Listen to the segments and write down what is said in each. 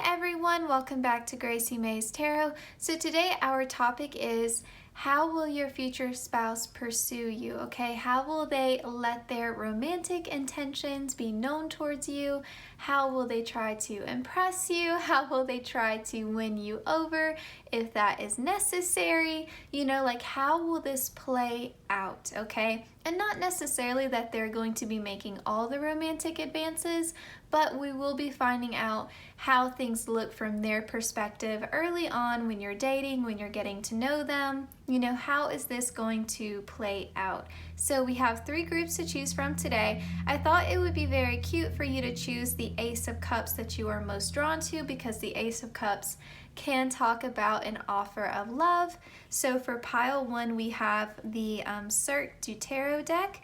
everyone, welcome back to Gracie May's Tarot. So today our topic is how will your future spouse pursue you, okay? How will they let their romantic intentions be known towards you? How will they try to impress you? How will they try to win you over if that is necessary? You know, like how will this play out, okay? And not necessarily that they're going to be making all the romantic advances, but we will be finding out how things look from their perspective early on when you're dating, when you're getting to know them. You know, how is this going to play out? So we have 3 groups to choose from today. I thought it would be very cute for you to choose the Ace of Cups that you are most drawn to, because the Ace of Cups can talk about an offer of love. So for pile 1, we have the Cirque du Tarot deck.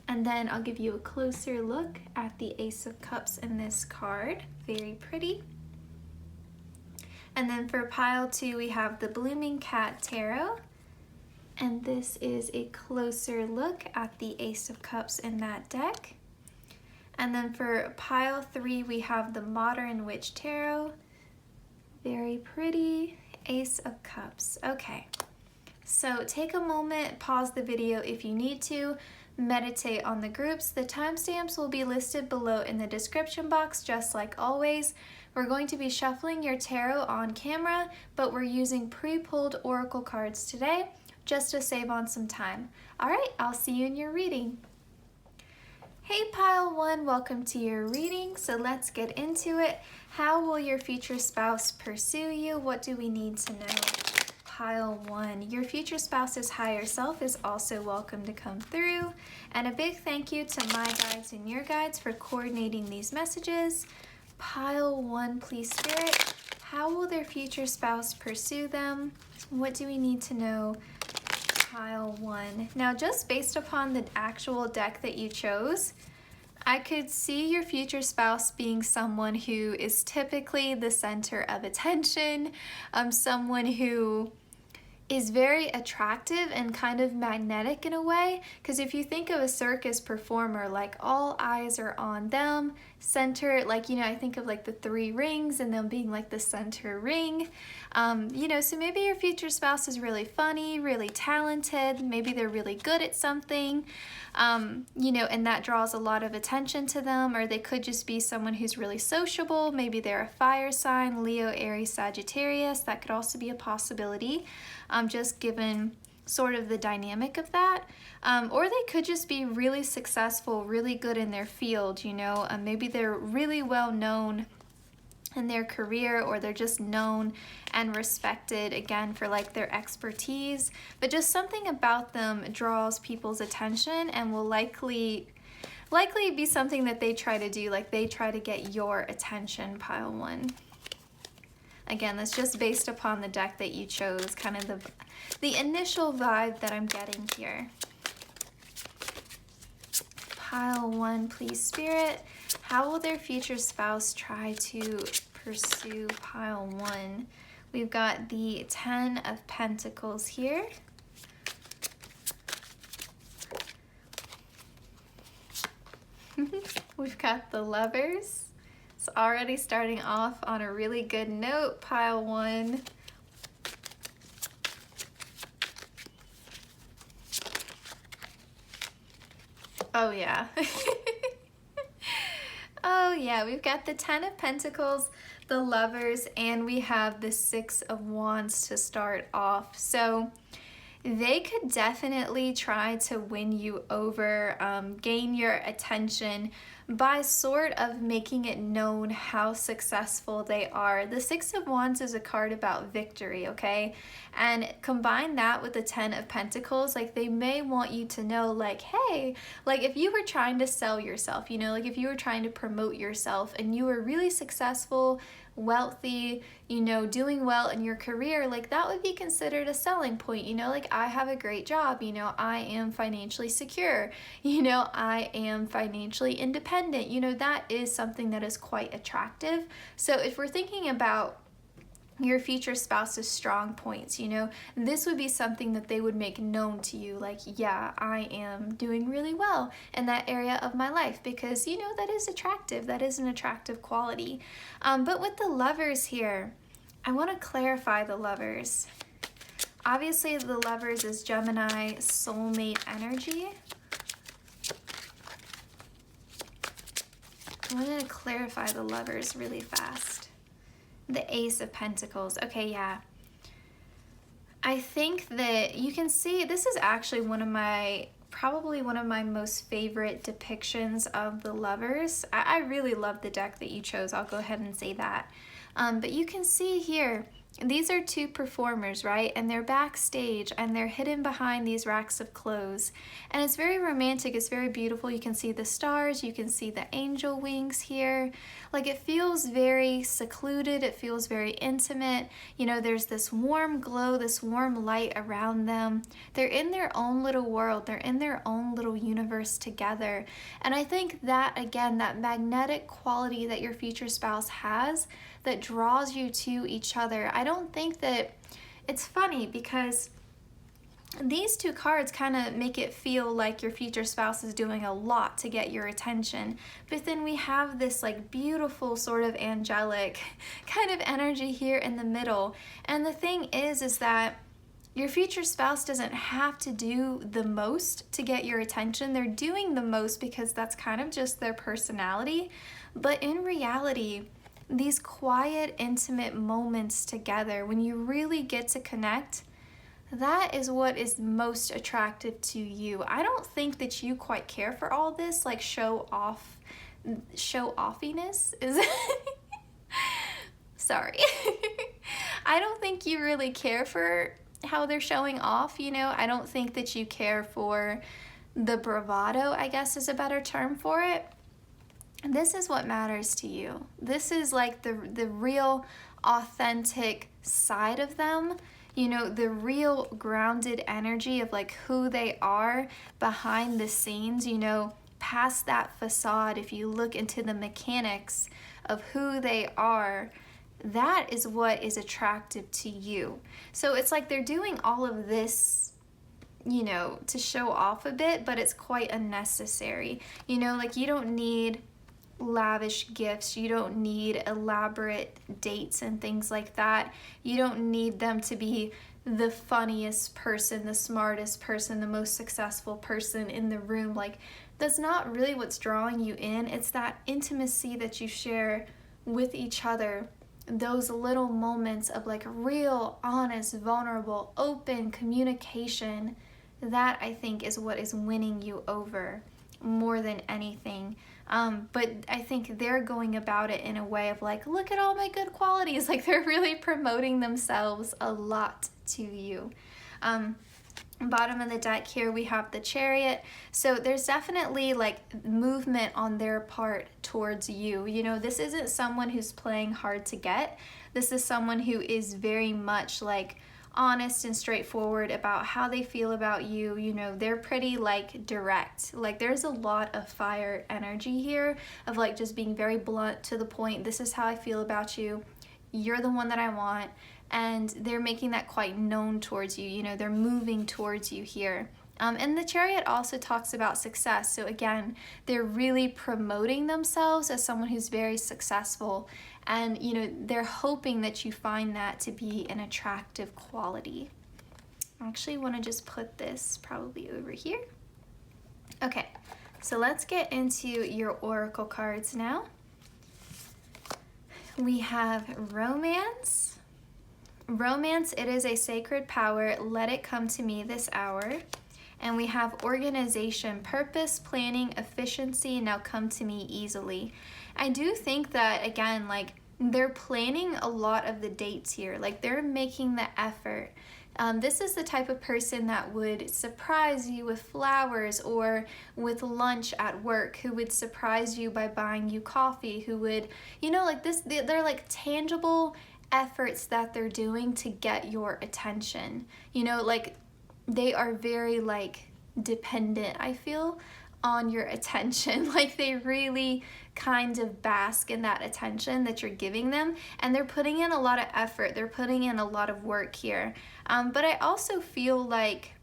And then I'll give you a closer look at the Ace of Cups in this card. Very pretty. And then for pile 2, we have the Blooming Cat Tarot. And this is a closer look at the Ace of Cups in that deck. And then for pile 3, we have the Modern Witch Tarot. Very pretty. Ace of Cups. Okay. So take a moment, pause the video if you need to. Meditate on the groups. The timestamps will be listed below in the description box, just like always. We're going to be shuffling your tarot on camera, but we're using pre-pulled oracle cards today just to save on some time. All right, I'll see you in your reading. Hey pile 1, welcome to your reading. So let's get into it. How will your future spouse pursue you? What do we need to know? Pile 1, your future spouse's higher self is also welcome to come through. And a big thank you to my guides and your guides for coordinating these messages. Pile 1, please Spirit, how will their future spouse pursue them? What do we need to know? Pile 1. Now just based upon the actual deck that you chose, I could see your future spouse being someone who is typically the center of attention, someone who is very attractive and kind of magnetic in a way, because if you think of a circus performer, like all eyes are on them, center, like, you know, I think of like the 3 rings and them being like the center ring. You know, so maybe your future spouse is really funny, really talented, maybe they're really good at something, you know, and that draws a lot of attention to them. Or they could just be someone who's really sociable. Maybe they're a fire sign, Leo, Aries, Sagittarius. That could also be a possibility, just given sort of the dynamic of that. Or they could just be really successful, really good in their field, you know. Maybe they're really well known in their career, or they're just known and respected, again, for like their expertise. But just something about them draws people's attention and will likely be something that they try to do, like they try to get your attention, pile 1. Again, that's just based upon the deck that you chose, kind of the initial vibe that I'm getting here. Pile 1, please Spirit, how will their future spouse try to pursue pile 1? We've got the 10 of Pentacles here. We've got the Lovers. It's already starting off on a really good note, pile 1. Oh yeah. Oh yeah, we've got the 10 of Pentacles, the Lovers, and we have the 6 of Wands to start off. So they could definitely try to win you over, gain your attention by sort of making it known how successful they are. The 6 of Wands is a card about victory, okay? And combine that with the 10 of Pentacles, like they may want you to know, like, hey, like if you were trying to sell yourself, you know, like if you were trying to promote yourself and you were really successful, wealthy, you know, doing well in your career, like that would be considered a selling point, you know, like I have a great job, you know, I am financially secure, you know, I am financially independent, you know, that is something that is quite attractive. So if we're thinking about your future spouse's strong points. You know, this would be something that they would make known to you, like, yeah, I am doing really well in that area of my life, because, you know, that is attractive. That is an attractive quality. But with the Lovers here, I want to clarify the Lovers. Obviously, the Lovers is Gemini soulmate energy. I'm going to clarify the Lovers really fast. The Ace of Pentacles. Okay, yeah. I think that you can see this is actually probably one of my most favorite depictions of the Lovers. I really love the deck that you chose. I'll go ahead and say that. But you can see here, these are two performers, right? And they're backstage and they're hidden behind these racks of clothes. And it's very romantic. It's very beautiful. You can see the stars. You can see the angel wings here. Like, it feels very secluded. It feels very intimate. You know, there's this warm glow, this warm light around them. They're in their own little world. They're in their own little universe together. And I think that, again, that magnetic quality that your future spouse has that draws you to each other. I don't think that, it's funny because these two cards kind of make it feel like your future spouse is doing a lot to get your attention. But then we have this like beautiful sort of angelic kind of energy here in the middle. And the thing is that your future spouse doesn't have to do the most to get your attention. They're doing the most because that's kind of just their personality. But in reality, these quiet, intimate moments together, when you really get to connect, that is what is most attractive to you. I don't think that you quite care for all this, like show offiness is sorry. I don't think you really care for how they're showing off, you know. I don't think that you care for the bravado, I guess is a better term for it. This is what matters to you. This is like the real authentic side of them, you know, the real grounded energy of like who they are behind the scenes, you know, past that facade. If you look into the mechanics of who they are, that is what is attractive to you. So it's like they're doing all of this, you know, to show off a bit, but it's quite unnecessary. You know, like you don't need lavish gifts. You don't need elaborate dates and things like that. You don't need them to be the funniest person, the smartest person, the most successful person in the room. Like, that's not really what's drawing you in. It's that intimacy that you share with each other. Those little moments of like real, honest, vulnerable, open communication. That, I think, is what is winning you over more than anything. But I think they're going about it in a way of like, look at all my good qualities. Like, they're really promoting themselves a lot to you. Bottom of the deck here, we have the Chariot. So there's definitely like movement on their part towards you. You know, this isn't someone who's playing hard to get. This is someone who is very much like honest and straightforward about how they feel about you. You know, they're pretty like direct. Like, there's a lot of fire energy here of like just being very blunt to the point. This is how I feel about you. You're the one that I want. And they're making that quite known towards you. You know, they're moving towards you here. And the Chariot also talks about success. So again, they're really promoting themselves as someone who's very successful. And, you know, they're hoping that you find that to be an attractive quality. I actually want to just put this probably over here. Okay, so let's get into your Oracle cards now. We have Romance. Romance, it is a sacred power. Let it come to me this hour. And we have Organization, purpose, planning, efficiency. Now come to me easily. I do think that, again, like, they're planning a lot of the dates here. Like, they're making the effort. This is the type of person that would surprise you with flowers or with lunch at work, who would surprise you by buying you coffee, who would, you know, like this, they're like tangible efforts that they're doing to get your attention. You know, like, they are very like dependent, I feel, on your attention. Like they really kind of bask in that attention that you're giving them, and they're putting in a lot of effort, they're putting in a lot of work here. But I also feel like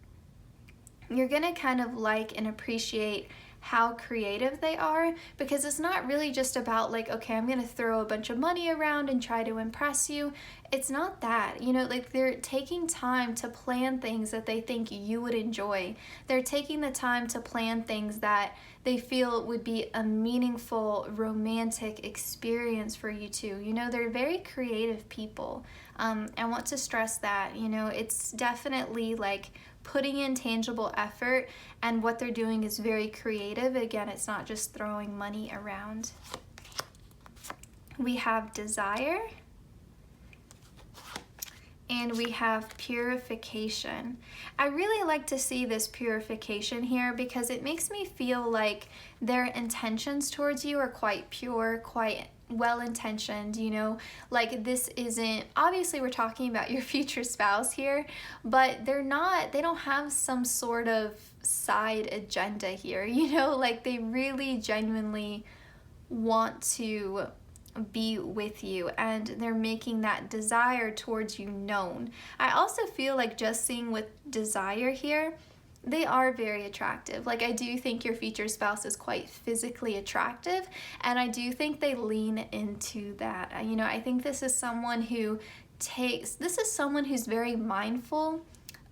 you're gonna kind of like and appreciate how creative they are, because it's not really just about like, okay, I'm gonna throw a bunch of money around and try to impress you. It's not that, you know, like they're taking time to plan things that they think you would enjoy. They're taking the time to plan things that they feel would be a meaningful romantic experience for you two. You know, they're very creative people. I want to stress that, you know, it's definitely like putting in tangible effort, and what they're doing is very creative. Again, it's not just throwing money around. We have desire, and we have purification. I really like to see this purification here because it makes me feel like their intentions towards you are quite pure, quite well-intentioned, you know, like this isn't, obviously we're talking about your future spouse here, but they don't have some sort of side agenda here, you know, like they really genuinely want to be with you, and they're making that desire towards you known. I also feel like just seeing with desire here, they are very attractive. Like I do think your future spouse is quite physically attractive, and I do think they lean into that. You know, I think this is someone who's very mindful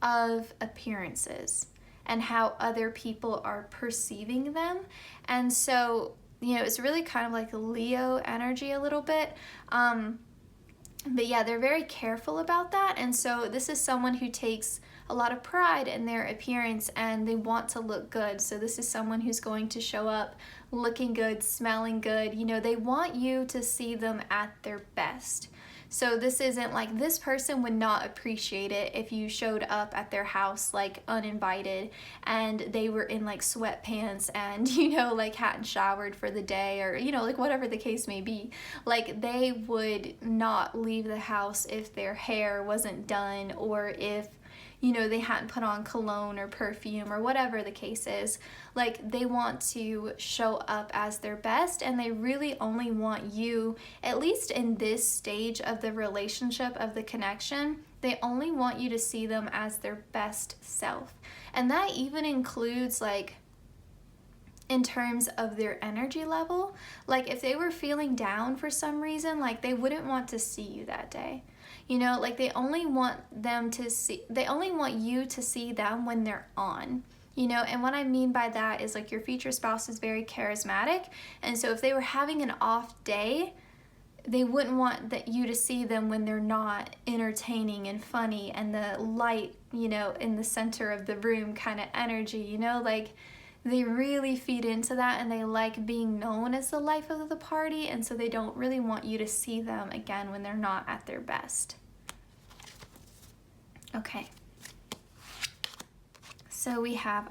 of appearances and how other people are perceiving them. And so, you know, it's really kind of like a Leo energy a little bit. But yeah, they're very careful about that. And so this is someone who takes a lot of pride in their appearance, and they want to look good. So this is someone who's going to show up looking good, smelling good. You know, they want you to see them at their best. So this isn't like, this person would not appreciate it if you showed up at their house like uninvited and they were in like sweatpants and, you know, like hadn't showered for the day, or, you know, like whatever the case may be. Like they would not leave the house if their hair wasn't done, or if, you know, they hadn't put on cologne or perfume or whatever the case is. Like they want to show up as their best, and they really only want you, at least in this stage of the relationship, of the connection, they only want you to see them as their best self. And that even includes like in terms of their energy level. Like if they were feeling down for some reason, like they wouldn't want to see you that day. You know, like they only want you to see them when they're on, you know. And what I mean by that is like your future spouse is very charismatic, and so if they were having an off day, they wouldn't want you to see them when they're not entertaining and funny and the light, you know, in the center of the room kind of energy, you know. Like they really feed into that, and they like being known as the life of the party, and so they don't really want you to see them again when they're not at their best. Okay, so we have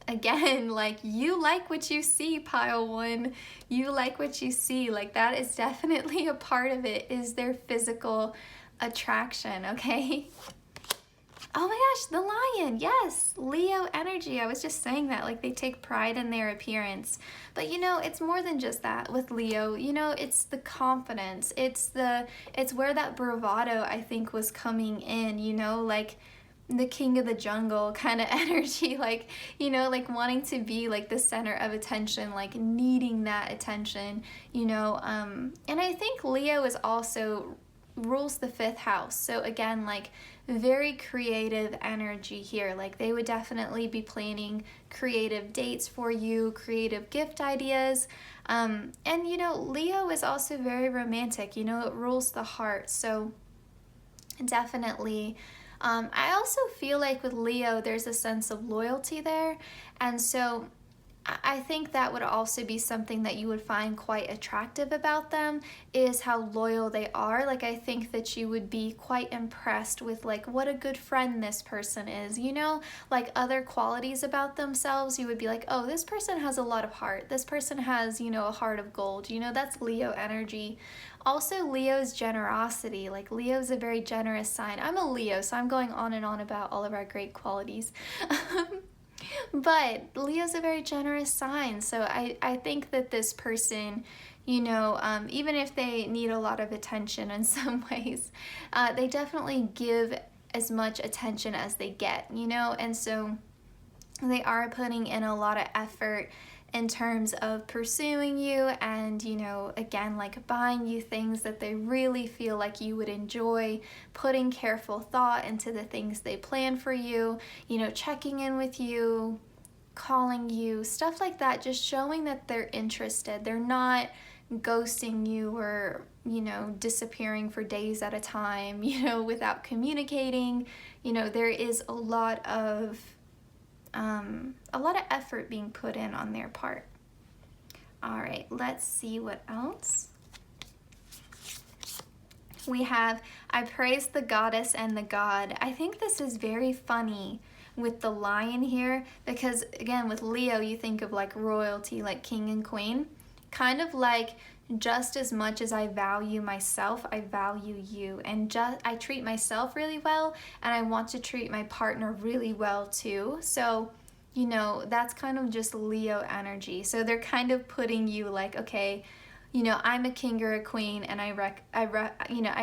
again, like you like what you see, pile one. You like what you see. Like that is definitely a part of it, is their physical attraction, okay? Oh my gosh, the lion, yes, Leo energy. I was just saying that, like they take pride in their appearance. But you know, it's more than just that with Leo. You know, it's the confidence. It's where that bravado, I think, was coming in, you know, like the king of the jungle kind of energy, like, you know, like wanting to be like the center of attention, like needing that attention, you know. And I think Leo is also rules the 5th house. So again, like very creative energy here. Like they would definitely be planning creative dates for you, creative gift ideas. And you know, Leo is also very romantic, you know, it rules the heart. So definitely, I also feel like with Leo, there's a sense of loyalty there. And so I think that would also be something that you would find quite attractive about them, is how loyal they are. Like I think that you would be quite impressed with like what a good friend this person is, you know, like other qualities about themselves. You would be like, oh, this person has a lot of heart. This person has, you know, a heart of gold. You know, that's Leo energy. Also Leo's generosity. Like Leo's a very generous sign. I'm a Leo, so I'm going on and on about all of our great qualities. But Leo's a very generous sign, so I think that this person, you know, even if they need a lot of attention in some ways, they definitely give as much attention as they get, you know, and so they are putting in a lot of effort in terms of pursuing you and, you know, again, like buying you things that they really feel like you would enjoy, putting careful thought into the things they plan for you, you know, checking in with you, calling you, stuff like that, just showing that they're interested. They're not ghosting you or, you know, disappearing for days at a time, you know, without communicating. You know, there is a lot of effort being put in on their part. All right, let's see what else. We have, I praise the goddess and the god. I think this is very funny with the lion here because, again, with Leo, you think of like royalty, like king and queen. Kind of like, just as much as I value myself, I value you. And I treat myself really well, and I want to treat my partner really well too. So, you know, that's kind of just Leo energy. So they're kind of putting you like, okay, you know, I'm a king or a queen, and I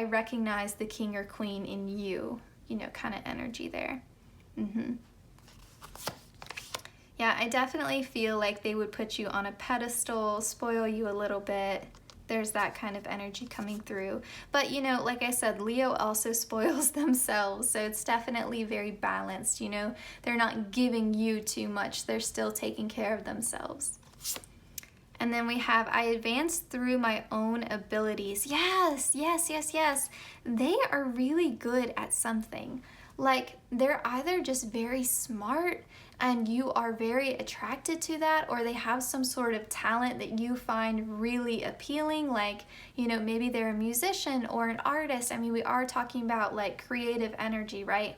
recognize the king or queen in you, you know, kind of energy there. Yeah, I definitely feel like they would put you on a pedestal, spoil you a little bit. There's that kind of energy coming through. But, you know, like I said, Leo also spoils themselves, so it's definitely very balanced, you know. They're not giving you too much. They're still taking care of themselves. And then we have, I advance through my own abilities. Yes, yes, yes, yes. They are really good at something. Like, they're either just very smart and you are very attracted to that, or they have some sort of talent that you find really appealing. Like, you know, maybe they're a musician or an artist. I mean, we are talking about like creative energy, right?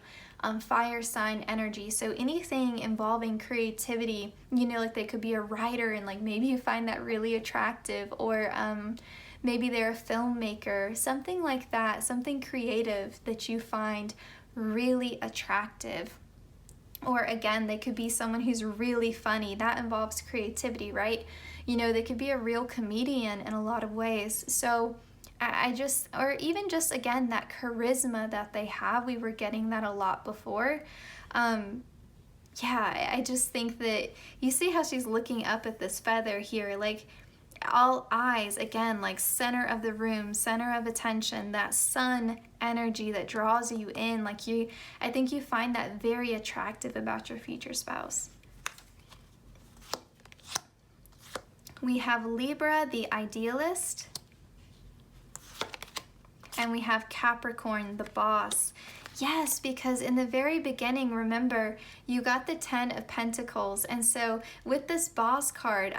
Fire sign energy. So anything involving creativity, you know, like they could be a writer and like maybe you find that really attractive, or maybe they're a filmmaker, something like that, something creative that you find really attractive. Or again, they could be someone who's really funny. That involves creativity, right? You know, they could be a real comedian in a lot of ways. So or even just, again, that charisma that they have. We were getting that a lot before. Yeah, I just think that you see how she's looking up at this feather here, like all eyes, again, like center of the room, center of attention, that sun energy that draws you in. Like I think you find that very attractive about your future spouse. We have Libra, the idealist. And we have Capricorn, the boss. Yes, because in the very beginning, remember, you got the 10 of Pentacles. And so with this boss card,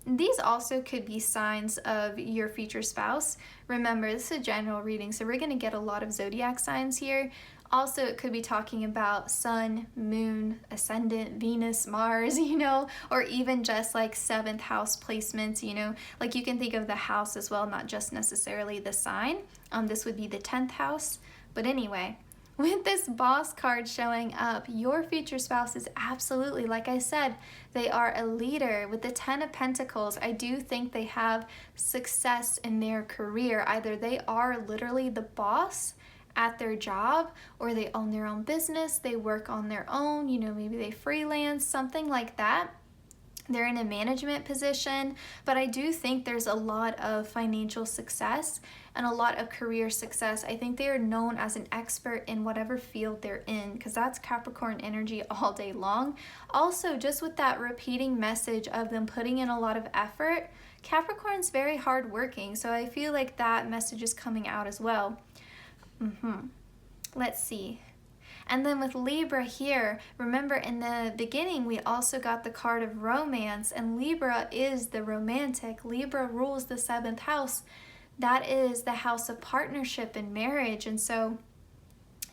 these also could be signs of your future spouse. Remember, this is a general reading, so we're going to get a lot of zodiac signs here. Also, it could be talking about sun, moon, ascendant, Venus, Mars, you know, or even just like 7th house placements, you know, like you can think of the house as well, not just necessarily the sign. This would be the 10th house. But anyway, with this boss card showing up, your future spouse is absolutely, like I said, they are a leader. With the 10 of Pentacles, I do think they have success in their career. Either they are literally the boss at their job, or they own their own business, they work on their own, you know, maybe they freelance, something like that. They're in a management position, but I do think there's a lot of financial success and a lot of career success. I think they are known as an expert in whatever field they're in, because that's Capricorn energy all day long. Also, just with that repeating message of them putting in a lot of effort, Capricorn's very hardworking, so I feel like that message is coming out as well. Let's see. And then with Libra here, remember in the beginning we also got the card of romance, and Libra is the romantic. Libra rules the 7th house. That is the house of partnership and marriage. And so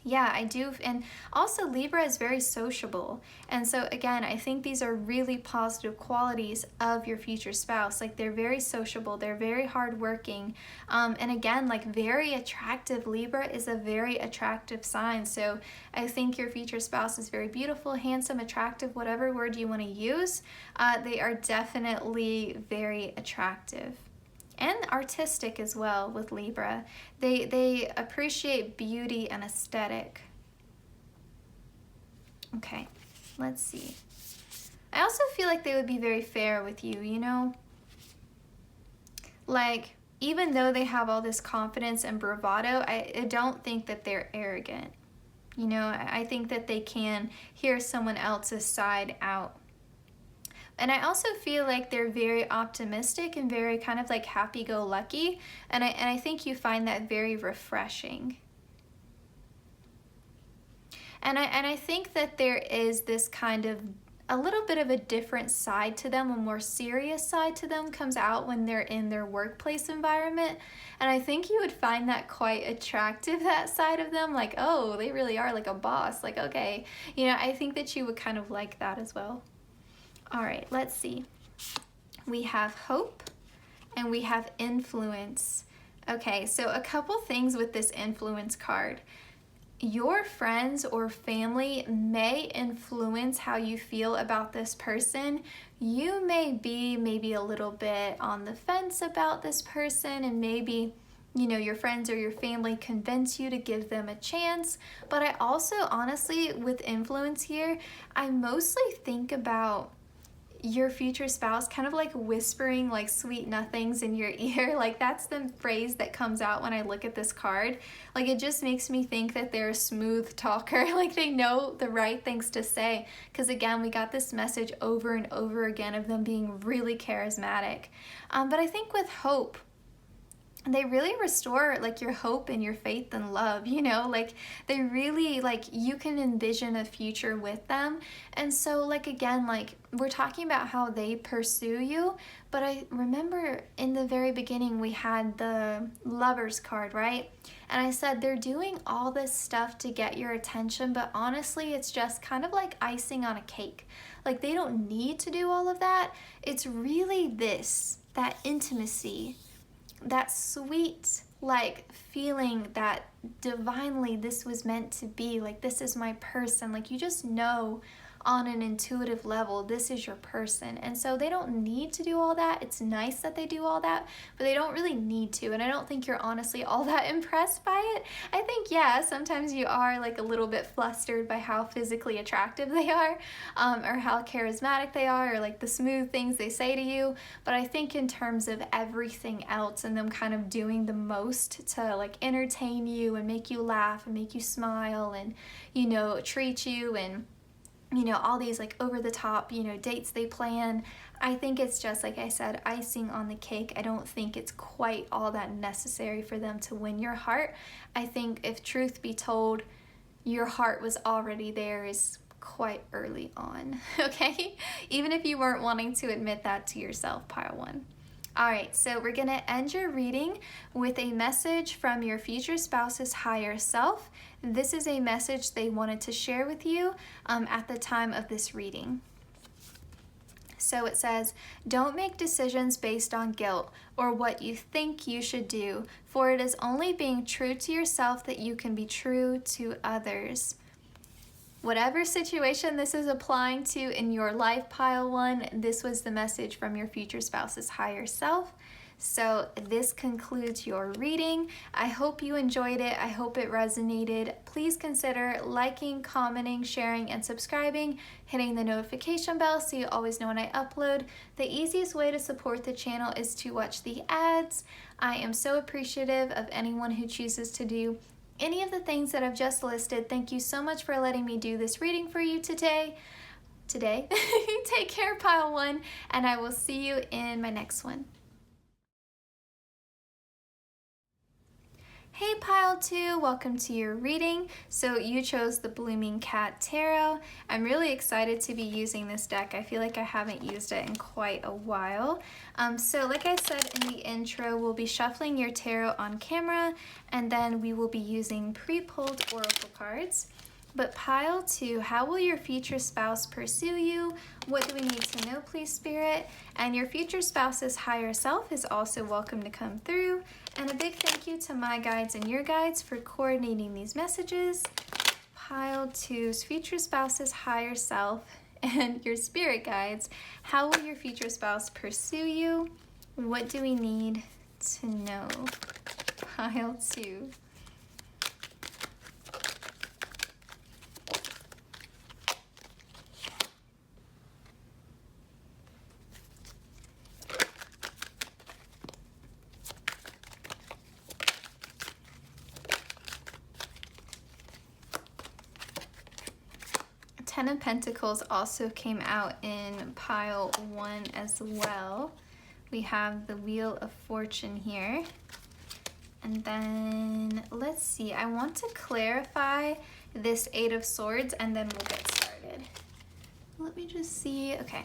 Yeah, I do. And also Libra is very sociable. And so again, I think these are really positive qualities of your future spouse. Like they're very sociable, they're very hardworking. And again, like very attractive. Libra is a very attractive sign. So I think your future spouse is very beautiful, handsome, attractive, whatever word you want to use. They are definitely very attractive. And artistic as well with Libra. They appreciate beauty and aesthetic. Okay, let's see. I also feel like they would be very fair with you, you know? Like, even though they have all this confidence and bravado, I don't think that they're arrogant. You know, I think that they can hear someone else's side out. And I also feel like they're very optimistic and very kind of like happy-go-lucky. And I think you find that very refreshing. And I think that there is this kind of a little bit of a different side to them, a more serious side to them comes out when they're in their workplace environment. And I think you would find that quite attractive, that side of them. Like, oh, they really are like a boss. Like, okay. You know, I think that you would kind of like that as well. All right, let's see. We have hope and we have influence. Okay, so a couple things with this influence card. Your friends or family may influence how you feel about this person. You may be maybe a little bit on the fence about this person, and maybe, you know, your friends or your family convince you to give them a chance. But I also, honestly, with influence here, I mostly think about your future spouse kind of like whispering like sweet nothings in your ear. Like that's the phrase that comes out when I look at this card. Like it just makes me think that they're a smooth talker. Like they know the right things to say. Because again, we got this message over and over again of them being really charismatic. But I think with hope, they really restore like your hope and your faith and love, you know, like they really, like you can envision a future with them. And so like, again, like we're talking about how they pursue you, but I remember in the very beginning we had the Lovers card, right? And I said they're doing all this stuff to get your attention, but honestly it's just kind of like icing on a cake. Like they don't need to do all of that. It's really this, that intimacy, that sweet like feeling that divinely this was meant to be, like this is my person. Like you just know on an intuitive level this is your person. And so they don't need to do all that. It's nice that they do all that, but they don't really need to. And I don't think you're honestly all that impressed by it. I think, yeah, sometimes you are like a little bit flustered by how physically attractive they are, or how charismatic they are, or like the smooth things they say to you. But I think in terms of everything else and them kind of doing the most to like entertain you and make you laugh and make you smile and, you know, treat you, and you know, all these like over the top, you know, dates they plan. I think it's just, like I said, icing on the cake. I don't think it's quite all that necessary for them to win your heart. I think if truth be told, your heart was already theirs quite early on, okay? Even if you weren't wanting to admit that to yourself, pile one. All right, so we're gonna end your reading with a message from your future spouse's higher self. This is a message they wanted to share with you at the time of this reading. So it says, don't make decisions based on guilt or what you think you should do, for it is only being true to yourself that you can be true to others. Whatever situation this is applying to in your life, pile one, this was the message from your future spouse's higher self. So this concludes your reading. I hope you enjoyed it. I hope it resonated. Please consider liking, commenting, sharing, and subscribing, hitting the notification bell so you always know when I upload. The easiest way to support the channel is to watch the ads. I am so appreciative of anyone who chooses to do any of the things that I've just listed. Thank you so much for letting me do this reading for you today. Take care, pile one, and I will see you in my next one. Hey Pile 2, welcome to your reading. So you chose the Blooming Cat Tarot. I'm really excited to be using this deck. I feel like I haven't used it in quite a while. So like I said in the intro, we'll be shuffling your tarot on camera, and then we will be using pre-pulled oracle cards. But Pile 2, how will your future spouse pursue you? What do we need to know, please, Spirit? And your future spouse's higher self is also welcome to come through. And a big thank you to my guides and your guides for coordinating these messages. Pile 2's future spouse's higher self and your spirit guides. How will your future spouse pursue you? What do we need to know? Pile 2. Ten of Pentacles also came out in pile 1 as well. We have the Wheel of Fortune here. And then, let's see, I want to clarify this 8 of Swords and then we'll get started. Let me just see, okay.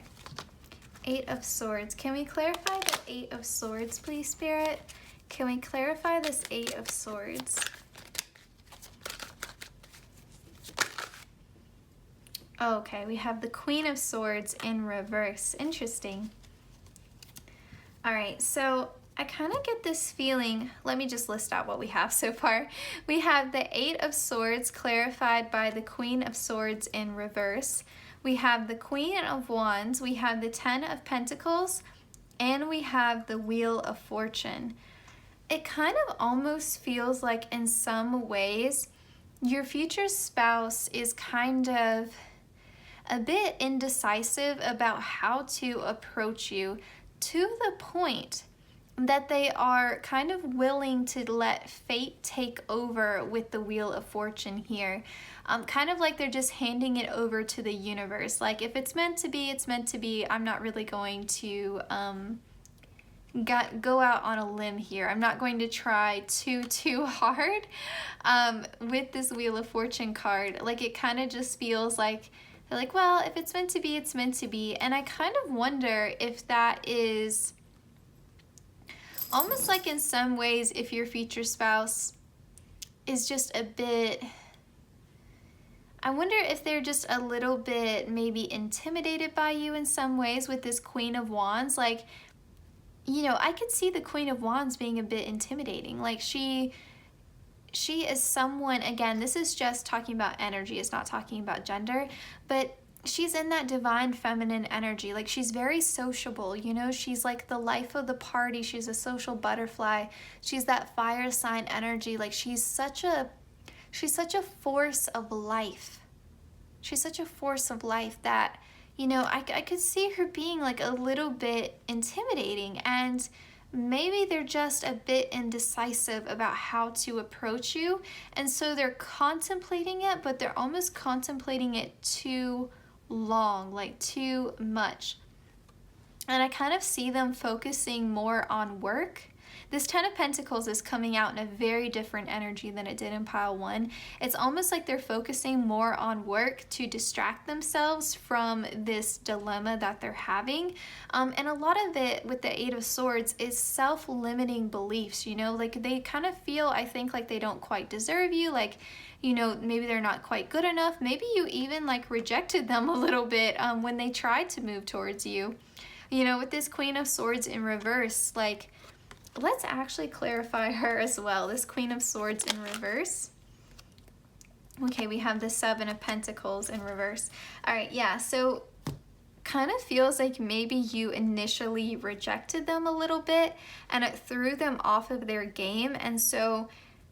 8 of Swords. Can we clarify the 8 of Swords, please, Spirit? Can we clarify this 8 of Swords? Okay, we have the Queen of Swords in reverse. Interesting. All right, so I kind of get this feeling. Let me just list out what we have so far. We have the 8 of Swords clarified by the Queen of Swords in reverse. We have the Queen of Wands. We have the 10 of Pentacles. And we have the Wheel of Fortune. It kind of almost feels like in some ways your future spouse is kind of a bit indecisive about how to approach you, to the point that they are kind of willing to let fate take over with the Wheel of Fortune here. Kind of like they're just handing it over to the universe. Like, if it's meant to be, it's meant to be. I'm not really going to go out on a limb here. I'm not going to try too hard with this Wheel of Fortune card. Like, it kind of just feels like they're like, well, if it's meant to be, it's meant to be. And I kind of wonder if that is almost like in some ways if your future spouse is just a bit, I wonder if they're just a little bit maybe intimidated by you in some ways with this Queen of Wands. Like, you know, I could see the Queen of Wands being a bit intimidating. Like, she is someone, again, this is just talking about energy, it's not talking about gender, but she's in that divine feminine energy. Like, she's very sociable, you know, she's like the life of the party, she's a social butterfly, she's that fire sign energy. Like, she's such a force of life. She's such a force of life that, you know, I could see her being like a little bit intimidating, and maybe they're just a bit indecisive about how to approach you, and so they're contemplating it, but they're almost contemplating it too long, like too much. And I kind of see them focusing more on work. This 10 of Pentacles is coming out in a very different energy than it did in pile 1. It's almost like they're focusing more on work to distract themselves from this dilemma that they're having. And a lot of it with the 8 of Swords is self-limiting beliefs, you know, like they kind of feel, I think, like they don't quite deserve you, like, you know, maybe they're not quite good enough. Maybe you even like rejected them a little bit when they tried to move towards you. You know, with this Queen of Swords in reverse, like, let's actually clarify her as well. This Queen of Swords in reverse. Okay, we have the 7 of Pentacles in reverse. All right, yeah, so kind of feels like maybe you initially rejected them a little bit and it threw them off of their game. And so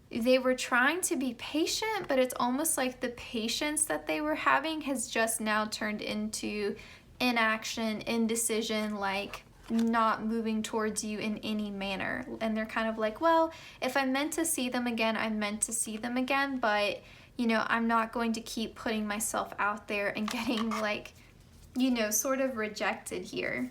they were trying to be patient, but it's almost like the patience that they were having has just now turned into inaction, indecision, like not moving towards you in any manner. And they're kind of like, well, if I'm meant to see them again, I'm meant to see them again, but, you know, I'm not going to keep putting myself out there and getting like, you know, sort of rejected here.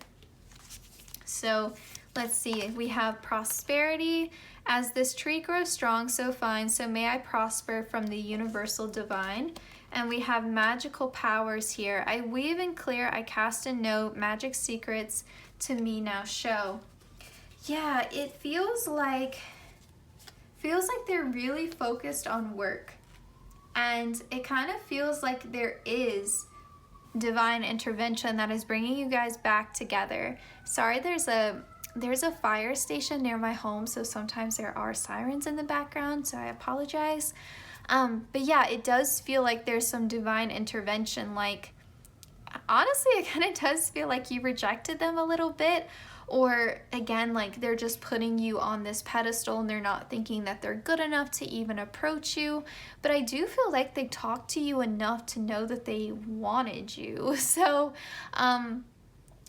So Let's see, we have prosperity. As this tree grows strong, so fine, so may I prosper from the universal divine. And we have magical powers here. I weave and clear, I cast and know, magic secrets to me now show. Yeah, it feels like they're really focused on work. And it kind of feels like there is divine intervention that is bringing you guys back together. Sorry, there's a fire station near my home, so sometimes there are sirens in the background, so I apologize. But yeah, it does feel like there's some divine intervention. Like, honestly, it kind of does feel like you rejected them a little bit, or again, like they're just putting you on this pedestal and they're not thinking that they're good enough to even approach you. But I do feel like they talked to you enough to know that they wanted you. So,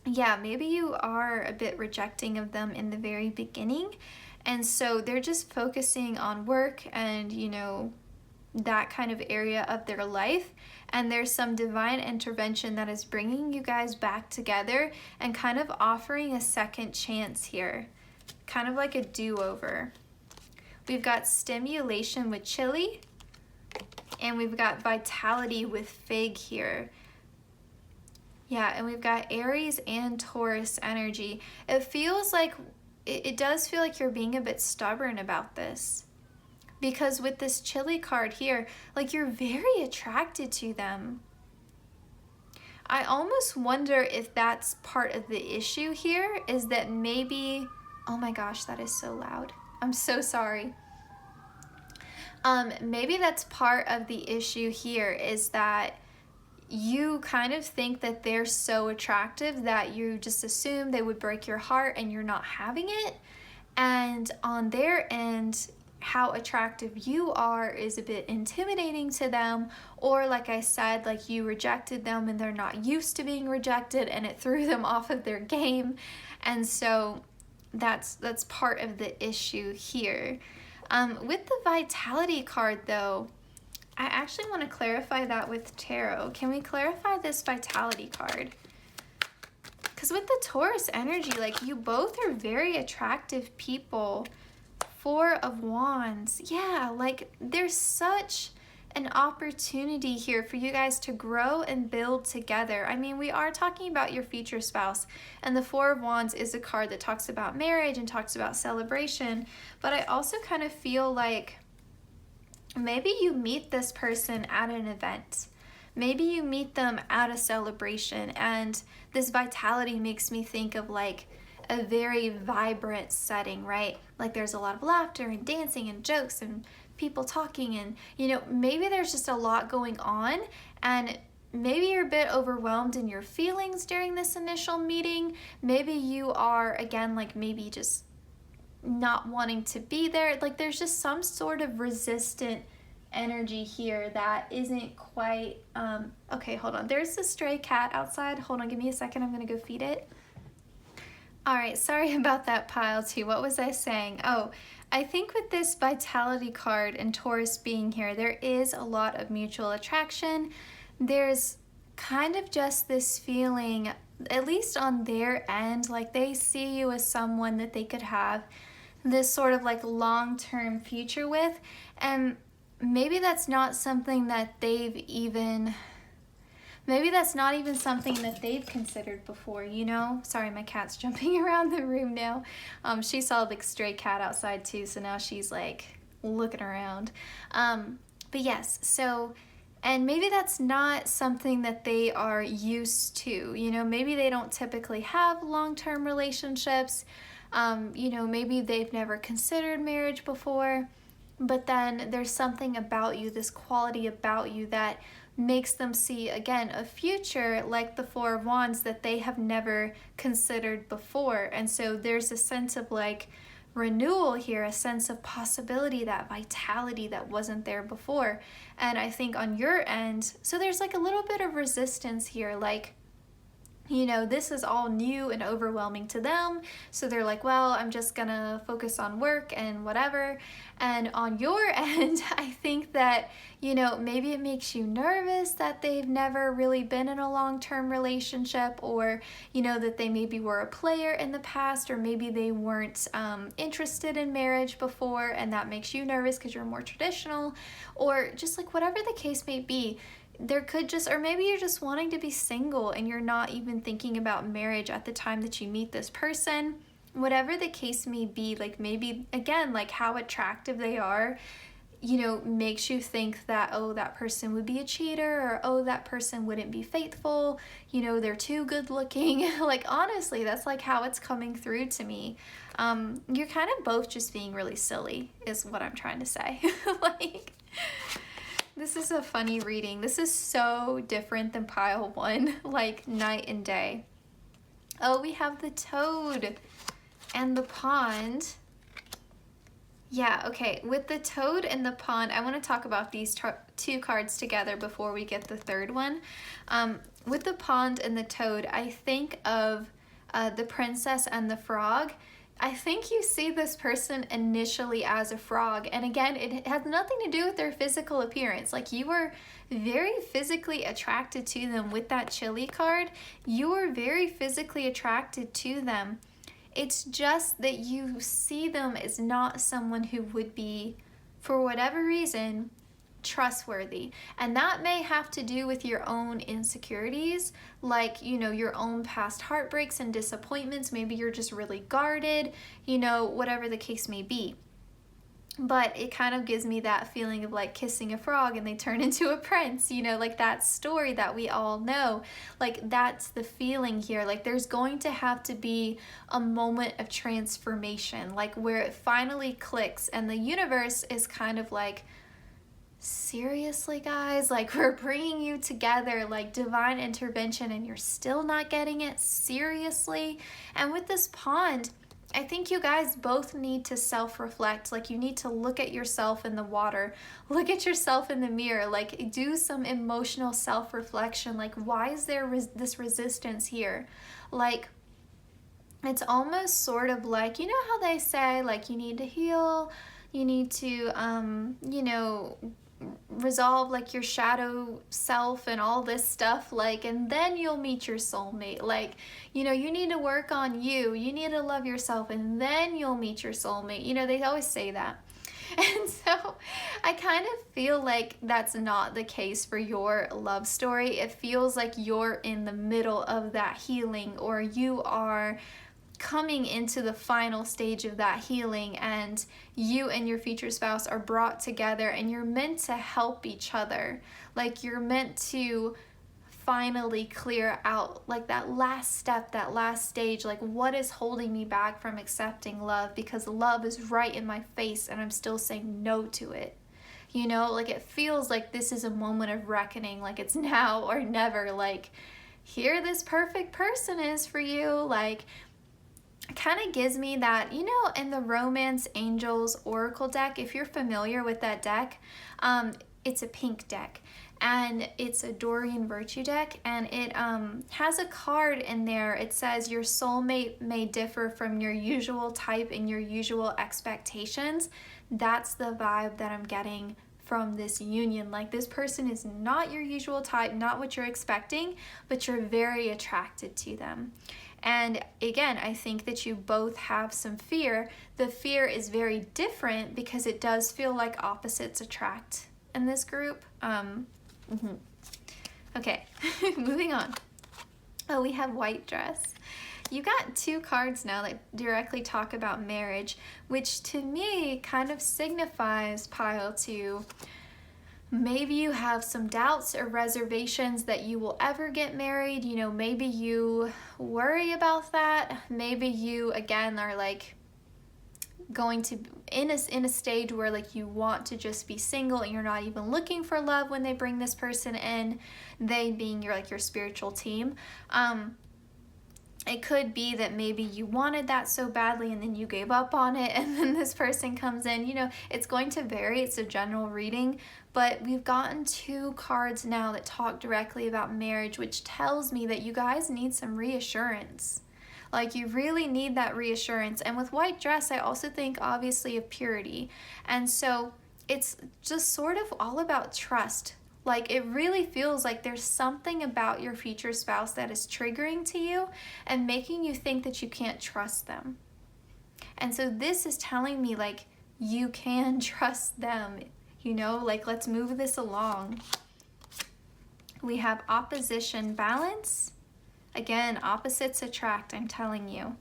yeah, maybe you are a bit rejecting of them in the very beginning. And so they're just focusing on work and, you know, that kind of area of their life. And there's some divine intervention that is bringing you guys back together and kind of offering a second chance here. Kind of like a do-over. We've got stimulation with chili. And we've got vitality with fig here. Yeah, and we've got Aries and Taurus energy. It feels like, it does feel like you're being a bit stubborn about this. Because with this chili card here, like you're very attracted to them. I almost wonder if that's part of the issue here, is that maybe, oh my gosh, that is so loud. I'm so sorry. Maybe that's part of the issue here, is that you kind of think that they're so attractive that you just assume they would break your heart and you're not having it. And on their end, how attractive you are is a bit intimidating to them, or like I said, like you rejected them and they're not used to being rejected and it threw them off of their game. And so that's part of the issue here. With the vitality card though, I actually want to clarify that with tarot. Can we clarify this vitality card? Because with the Taurus energy, like you both are very attractive people. Four of Wands. Yeah, like there's such an opportunity here for you guys to grow and build together. I mean, we are talking about your future spouse, and the Four of Wands is a card that talks about marriage and talks about celebration, but I also kind of feel like maybe you meet this person at an event. Maybe you meet them at a celebration, and this vitality makes me think of like a very vibrant setting, right? Like there's a lot of laughter and dancing and jokes and people talking, and you know, maybe there's just a lot going on, and maybe you're a bit overwhelmed in your feelings during this initial meeting. Maybe you are, again, like maybe just not wanting to be there. Like there's just some sort of resistant energy here that isn't quite, okay, hold on. There's a stray cat outside. Hold on, give me a second. I'm gonna go feed it. All right, sorry about that, pile two. What was I saying? Oh, I think with this vitality card and Taurus being here, there is a lot of mutual attraction. There's kind of just this feeling, at least on their end, like they see you as someone that they could have this sort of like long-term future with. And maybe that's not something that maybe that's not even something that they've considered before, you know? Sorry, my cat's jumping around the room now. She saw the stray cat outside too, so now she's like looking around. But yes, so, and maybe that's not something that they are used to, you know? Maybe they don't typically have long-term relationships. You know, maybe they've never considered marriage before, but then there's something about you, this quality about you that makes them see, again, a future like the Four of Wands that they have never considered before. And so there's a sense of like renewal here, a sense of possibility, that vitality that wasn't there before. And I think on your end, so there's like a little bit of resistance here, like you know, this is all new and overwhelming to them. So they're like, well, I'm just gonna focus on work and whatever. And on your end, I think that, you know, maybe it makes you nervous that they've never really been in a long-term relationship, or, you know, that they maybe were a player in the past, or maybe they weren't interested in marriage before, and that makes you nervous because you're more traditional, or just like whatever the case may be. There could just, or maybe you're just wanting to be single and you're not even thinking about marriage at the time that you meet this person. Whatever the case may be, like maybe, again, like how attractive they are, you know, makes you think that, oh, that person would be a cheater, or oh, that person wouldn't be faithful, you know, they're too good looking. Like, honestly, that's like how it's coming through to me. You're kind of both just being really silly is what I'm trying to say. Like, this is a funny reading. This is so different than pile one, like night and day. Oh, we have the toad and the pond. Yeah, okay, with the toad and the pond, I want to talk about these two cards together before we get the third one. With the pond and the toad, I think of the princess and the frog. I think you see this person initially as a frog, and again, it has nothing to do with their physical appearance. Like, you were very physically attracted to them with that chili card. You were very physically attracted to them. It's just that you see them as not someone who would be, for whatever reason, trustworthy. And that may have to do with your own insecurities, like, you know, your own past heartbreaks and disappointments. Maybe you're just really guarded, you know, whatever the case may be. But it kind of gives me that feeling of like kissing a frog and they turn into a prince, you know, like that story that we all know. Like, that's the feeling here. Like, there's going to have to be a moment of transformation, like where it finally clicks and the universe is kind of like, seriously, guys, like, we're bringing you together, like divine intervention, and you're still not getting it? Seriously? And with this pond, I think you guys both need to self-reflect. Like, you need to look at yourself in the water, look at yourself in the mirror, like do some emotional self-reflection. Like, why is there this resistance here? Like, it's almost sort of like, you know how they say, like, you need to heal, you need to, you know, resolve like your shadow self and all this stuff, like, and then you'll meet your soulmate. Like, you know, you need to work on you need to love yourself, and then you'll meet your soulmate. You know, they always say that. And so I kind of feel like that's not the case for your love story. It feels like you're in the middle of that healing, or you are coming into the final stage of that healing, and you and your future spouse are brought together, and you're meant to help each other. Like, you're meant to finally clear out like that last step, that last stage. Like, what is holding me back from accepting love? Because love is right in my face and I'm still saying no to it. You know, like, it feels like this is a moment of reckoning. Like, it's now or never. Like, here this perfect person is for you. Like, it kind of gives me that, you know, in the Romance Angels Oracle deck, if you're familiar with that deck, it's a pink deck, and it's a Dorian Virtue deck, and it has a card in there. It says your soulmate may differ from your usual type and your usual expectations. That's the vibe that I'm getting from this union. Like, this person is not your usual type, not what you're expecting, but you're very attracted to them. And again, I think that you both have some fear. The fear is very different because it does feel like opposites attract in this group. Okay, moving on. Oh, we have white dress. You got two cards now that directly talk about marriage, which to me kind of signifies, pile two, maybe you have some doubts or reservations that you will ever get married. You know, maybe you worry about that. Maybe you, again, are like going to in a stage where like you want to just be single and you're not even looking for love when they bring this person in, they being your spiritual team. It could be that maybe you wanted that so badly and then you gave up on it, and then this person comes in. You know, it's going to vary. It's a general reading, but we've gotten 2 cards now that talk directly about marriage, which tells me that you guys need some reassurance. Like, you really need that reassurance. And with white dress, I also think obviously of purity. And so it's just sort of all about trust. Like, it really feels like there's something about your future spouse that is triggering to you and making you think that you can't trust them. And so this is telling me, like, you can trust them, you know, like, let's move this along. We have opposition, balance. Again, opposites attract, I'm telling you.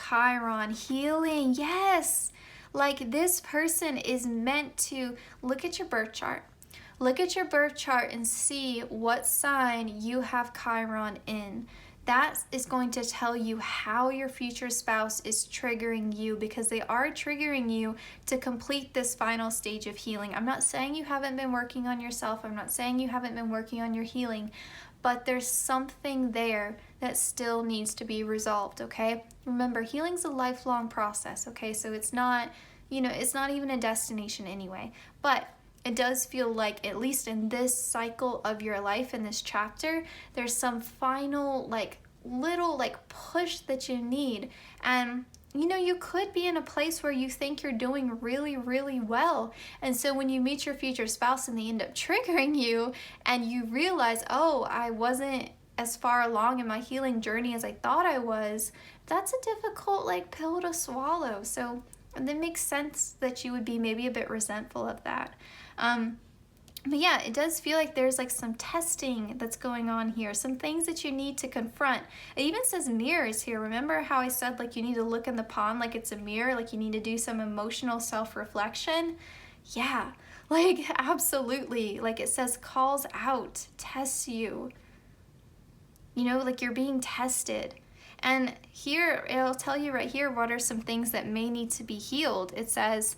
Chiron, healing, yes. Like, this person is meant to look at your birth chart. Look at your birth chart and see what sign you have Chiron in. That is going to tell you how your future spouse is triggering you, because they are triggering you to complete this final stage of healing. I'm not saying you haven't been working on yourself. I'm not saying you haven't been working on your healing, but there's something there that still needs to be resolved, okay? Remember, healing's a lifelong process, okay? So it's not, you know, it's not even a destination anyway. But it does feel like, at least in this cycle of your life, in this chapter, there's some final, like, little, like, push that you need. And you know, you could be in a place where you think you're doing really, really well. And so when you meet your future spouse and they end up triggering you and you realize, oh, I wasn't as far along in my healing journey as I thought I was, that's a difficult, like, pill to swallow. So it makes sense that you would be maybe a bit resentful of that. But yeah, it does feel like there's, like, some testing that's going on here, some things that you need to confront. It even says mirrors here. Remember how I said, like, you need to look in the pond like it's a mirror, like you need to do some emotional self-reflection? Yeah, like, absolutely. Like, it says calls out, tests you. You know, like, you're being tested. And here, it'll tell you right here what are some things that may need to be healed. It says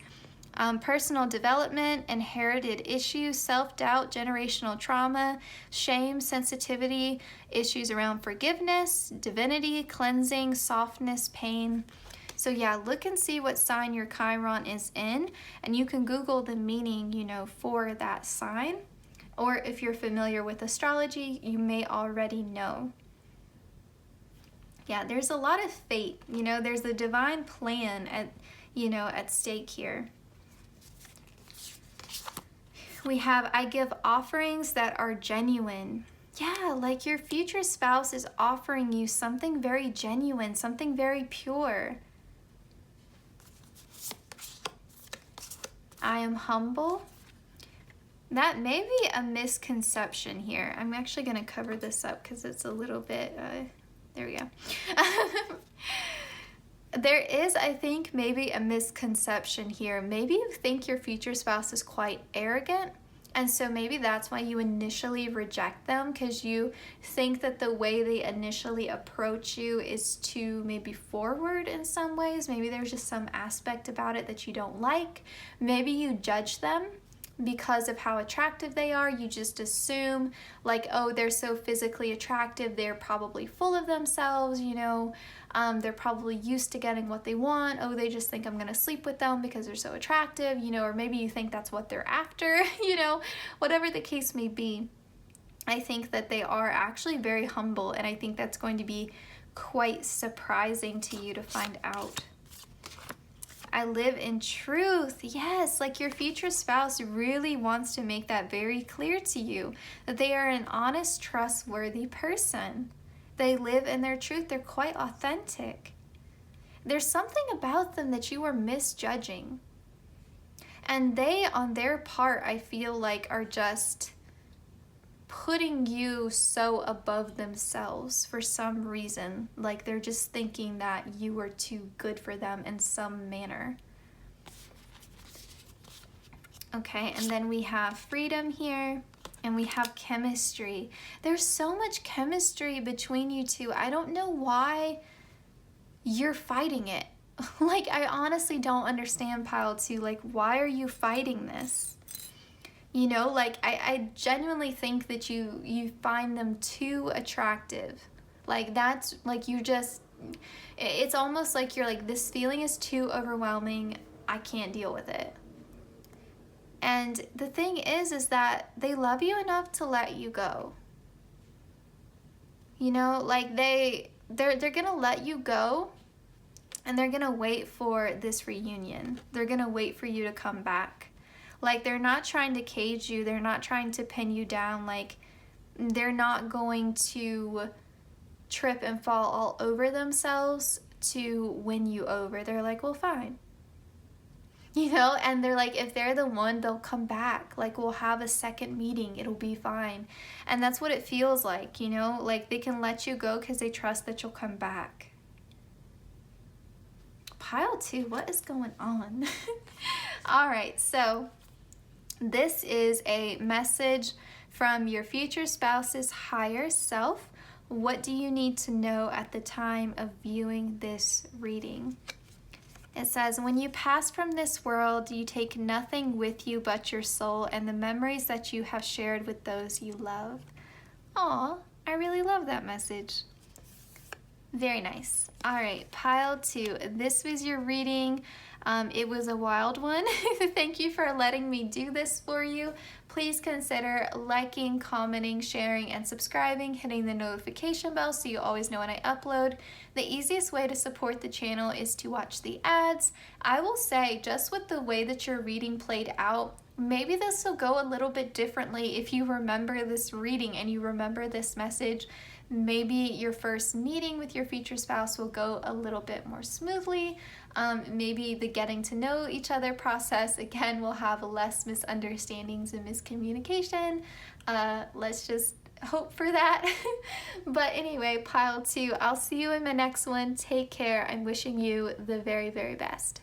personal development, inherited issues, self-doubt, generational trauma, shame, sensitivity, issues around forgiveness, divinity, cleansing, softness, pain. So yeah, look and see what sign your Chiron is in, and you can Google the meaning, you know, for that sign. Or if you're familiar with astrology, you may already know. Yeah, there's a lot of fate, you know, there's a divine plan at stake here. We have, I give offerings that are genuine. Yeah, like, your future spouse is offering you something very genuine, something very pure. I am humble. That may be a misconception here. I'm actually going to cover this up because it's a little bit, there we go. There is, I think, maybe a misconception here. Maybe you think your future spouse is quite arrogant, and so maybe that's why you initially reject them, because you think that the way they initially approach you is too maybe forward in some ways. Maybe there's just some aspect about it that you don't like. Maybe you judge them because of how attractive they are. You just assume, like, oh, they're so physically attractive, they're probably full of themselves, you know, they're probably used to getting what they want. Oh, they just think I'm gonna sleep with them because they're so attractive, you know, or maybe you think that's what they're after, you know, whatever the case may be. I think that they are actually very humble, and I think that's going to be quite surprising to you to find out. I live in truth. Yes, like, your future spouse really wants to make that very clear to you, that they are an honest, trustworthy person. They live in their truth. They're quite authentic. There's something about them that you are misjudging. And they, on their part, I feel like, are just putting you so above themselves for some reason. Like, they're just thinking that you are too good for them in some manner. Okay, and then we have freedom here, and we have chemistry. There's so much chemistry between you two. I don't know why you're fighting it. Like, I honestly don't understand, pile 2. Like, why are you fighting this? You know, like I genuinely think that you find them too attractive. Like that's like you just, it's almost like you're like, this feeling is too overwhelming. I can't deal with it. And the thing is that they love you enough to let you go. You know, like they're gonna let you go, and they're gonna wait for this reunion. They're gonna wait for you to come back. Like, they're not trying to cage you. They're not trying to pin you down. Like, they're not going to trip and fall all over themselves to win you over. They're like, well, fine. You know, and they're like, if they're the one, they'll come back. Like, we'll have a second meeting. It'll be fine. And that's what it feels like, you know? Like, they can let you go because they trust that you'll come back. Pile 2, what is going on? All right, so this is a message from your future spouse's higher self. What do you need to know at the time of viewing this reading? It says, when you pass from this world, you take nothing with you but your soul and the memories that you have shared with those you love. Aw, I really love that message. Very nice. All right, pile 2. This was your reading. It was a wild one. Thank you for letting me do this for you. Please consider liking, commenting, sharing, and subscribing, hitting the notification bell so you always know when I upload. The easiest way to support the channel is to watch the ads. I will say, just with the way that your reading played out, maybe this will go a little bit differently if you remember this reading and you remember this message. Maybe your first meeting with your future spouse will go a little bit more smoothly. Maybe the getting to know each other process, again, will have less misunderstandings and miscommunication. Let's just hope for that. But anyway, pile 2, I'll see you in my next one. Take care. I'm wishing you the very, very best.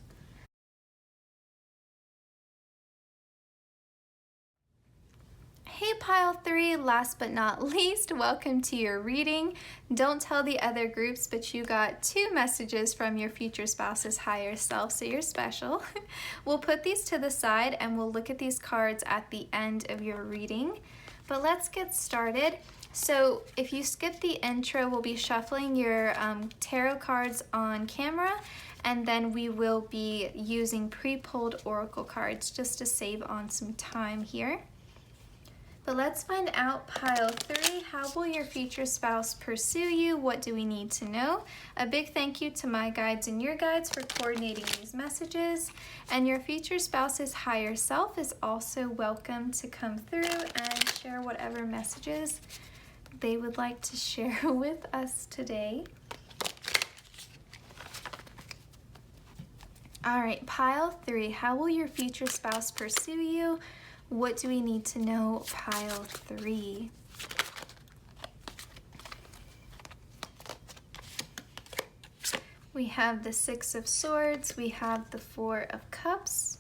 Hey pile 3, last but not least, welcome to your reading. Don't tell the other groups, but you got 2 messages from your future spouse's higher self, so you're special. We'll put these to the side and we'll look at these cards at the end of your reading. But let's get started. So if you skip the intro, we'll be shuffling your tarot cards on camera, and then we will be using pre-pulled oracle cards just to save on some time here. But let's find out, pile 3, how will your future spouse pursue you? What do we need to know? A big thank you to my guides and your guides for coordinating these messages. And your future spouse's higher self is also welcome to come through and share whatever messages they would like to share with us today. All right, pile 3, how will your future spouse pursue you? What do we need to know, pile 3? We have the 6 of Swords, we have the 4 of Cups.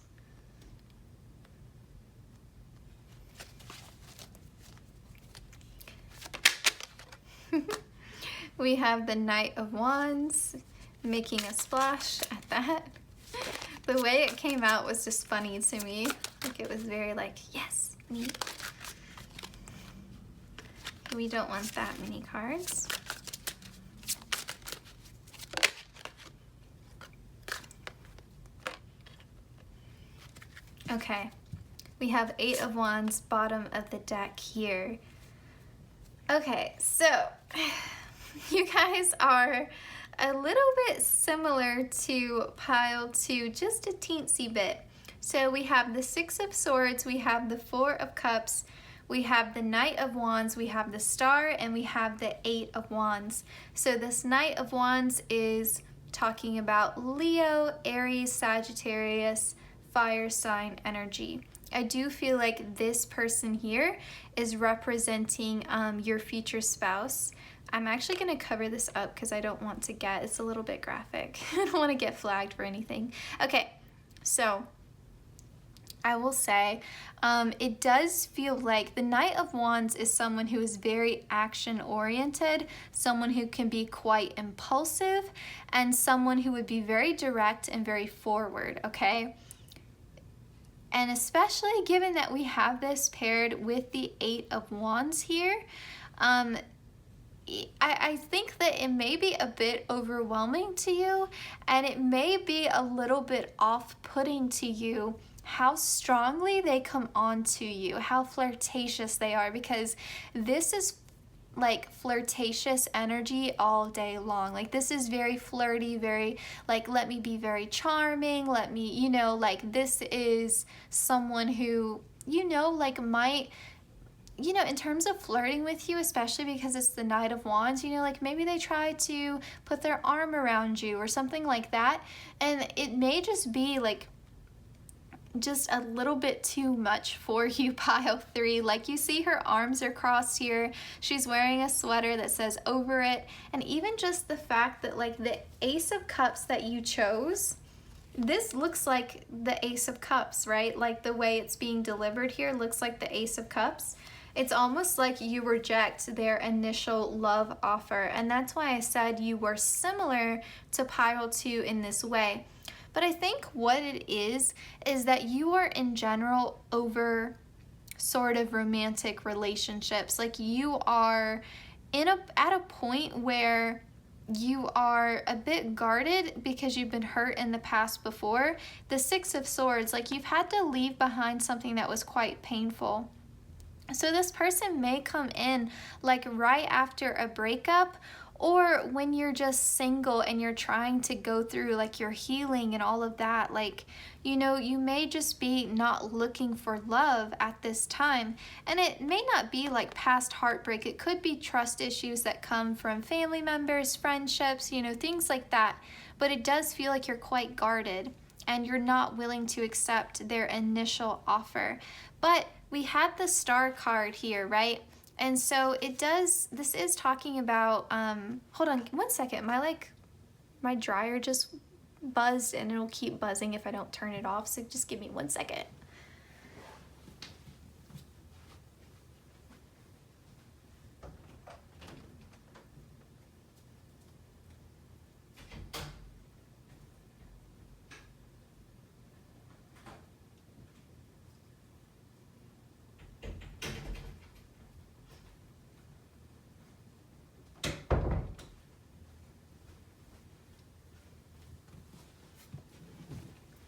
We have the Knight of Wands, making a splash at that. The way it came out was just funny to me. Like, it was very like, yes, me. We don't want that many cards. Okay, we have 8 of Wands, bottom of the deck here. Okay, so you guys are a little bit similar to pile 2, just a teensy bit. So we have the 6 of Swords, we have the 4 of Cups, we have the Knight of Wands, we have the Star, and we have the 8 of Wands. So this Knight of Wands is talking about Leo, Aries, Sagittarius, fire sign energy. I do feel like this person here is representing your future spouse. I'm actually going to cover this up because I don't want to get, it's a little bit graphic. I don't want to get flagged for anything. Okay, so I will say it does feel like the Knight of Wands is someone who is very action-oriented, someone who can be quite impulsive, and someone who would be very direct and very forward, okay? And especially given that we have this paired with the Eight of Wands here, I think that it may be a bit overwhelming to you, and it may be a little bit off-putting to you how strongly they come on to you, how flirtatious they are, because this is like flirtatious energy all day long. Like this is very flirty, very like, let me be very charming, let me, you know, like this is someone who, you know, like might, you know, in terms of flirting with you, especially because it's the Knight of Wands, you know, like maybe they try to put their arm around you or something like that, and it may just be like just a little bit too much for you, pile 3. Like you see her arms are crossed here, she's wearing a sweater that says over it, and even just the fact that like the Ace of Cups that you chose, this looks like the Ace of Cups, right? Like the way it's being delivered here looks like the Ace of Cups. It's almost like you reject their initial love offer, and that's why I said you were similar to pile 2 in this way. But I think what it is that you are in general over sort of romantic relationships. Like you are at a point where you are a bit guarded because you've been hurt in the past before. The Six of Swords, like you've had to leave behind something that was quite painful. So this person may come in like right after a breakup, or when you're just single and you're trying to go through like your healing and all of that. Like, you know, you may just be not looking for love at this time. And it may not be like past heartbreak. It could be trust issues that come from family members, friendships, you know, things like that. But it does feel like you're quite guarded and you're not willing to accept their initial offer. But we had the Star card here, right? And so it does, this is talking about, hold on one second, my dryer just buzzed and it'll keep buzzing if I don't turn it off, so just give me 1 second.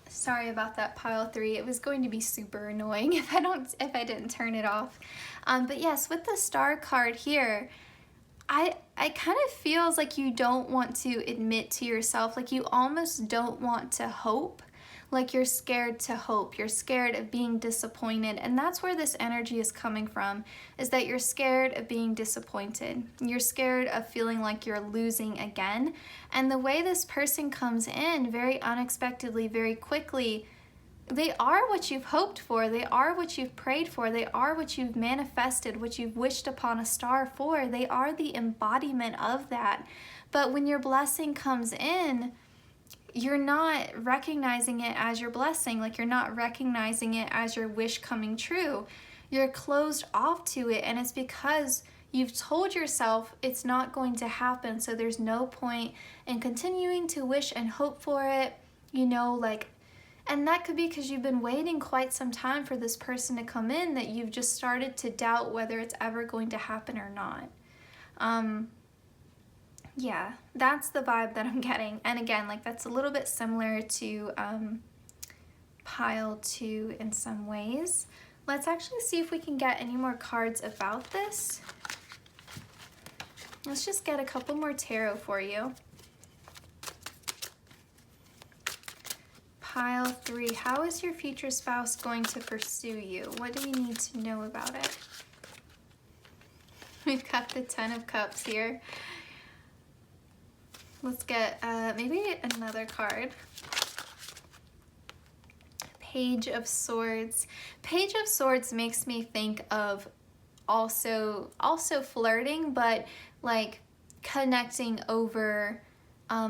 Sorry about that, pile 3. It was going to be super annoying if I didn't turn it off. But yes, with the Star card here, I kind of feels like you don't want to admit to yourself, like you almost don't want to hope. Like you're scared to hope, you're scared of being disappointed, and that's where this energy is coming from, is that you're scared of being disappointed. You're scared of feeling like you're losing again, and the way this person comes in very unexpectedly, very quickly, they are what you've hoped for, they are what you've prayed for, they are what you've manifested, what you've wished upon a star for, they are the embodiment of that. But when your blessing comes in, you're not recognizing it as your blessing, like you're not recognizing it as your wish coming true. You're closed off to it, and it's because you've told yourself it's not going to happen, so there's no point in continuing to wish and hope for it, you know, like, and that could be because you've been waiting quite some time for this person to come in, that you've just started to doubt whether it's ever going to happen or not. Yeah, that's the vibe that I'm getting. And again, like that's a little bit similar to pile 2 in some ways. Let's actually see if we can get any more cards about this. Let's just get a couple more tarot for you. Pile 3, how is your future spouse going to pursue you? What do we need to know about it? We've got the 10 of Cups here. Let's get maybe another card. Page of Swords. Page of Swords makes me think of also flirting, but like connecting over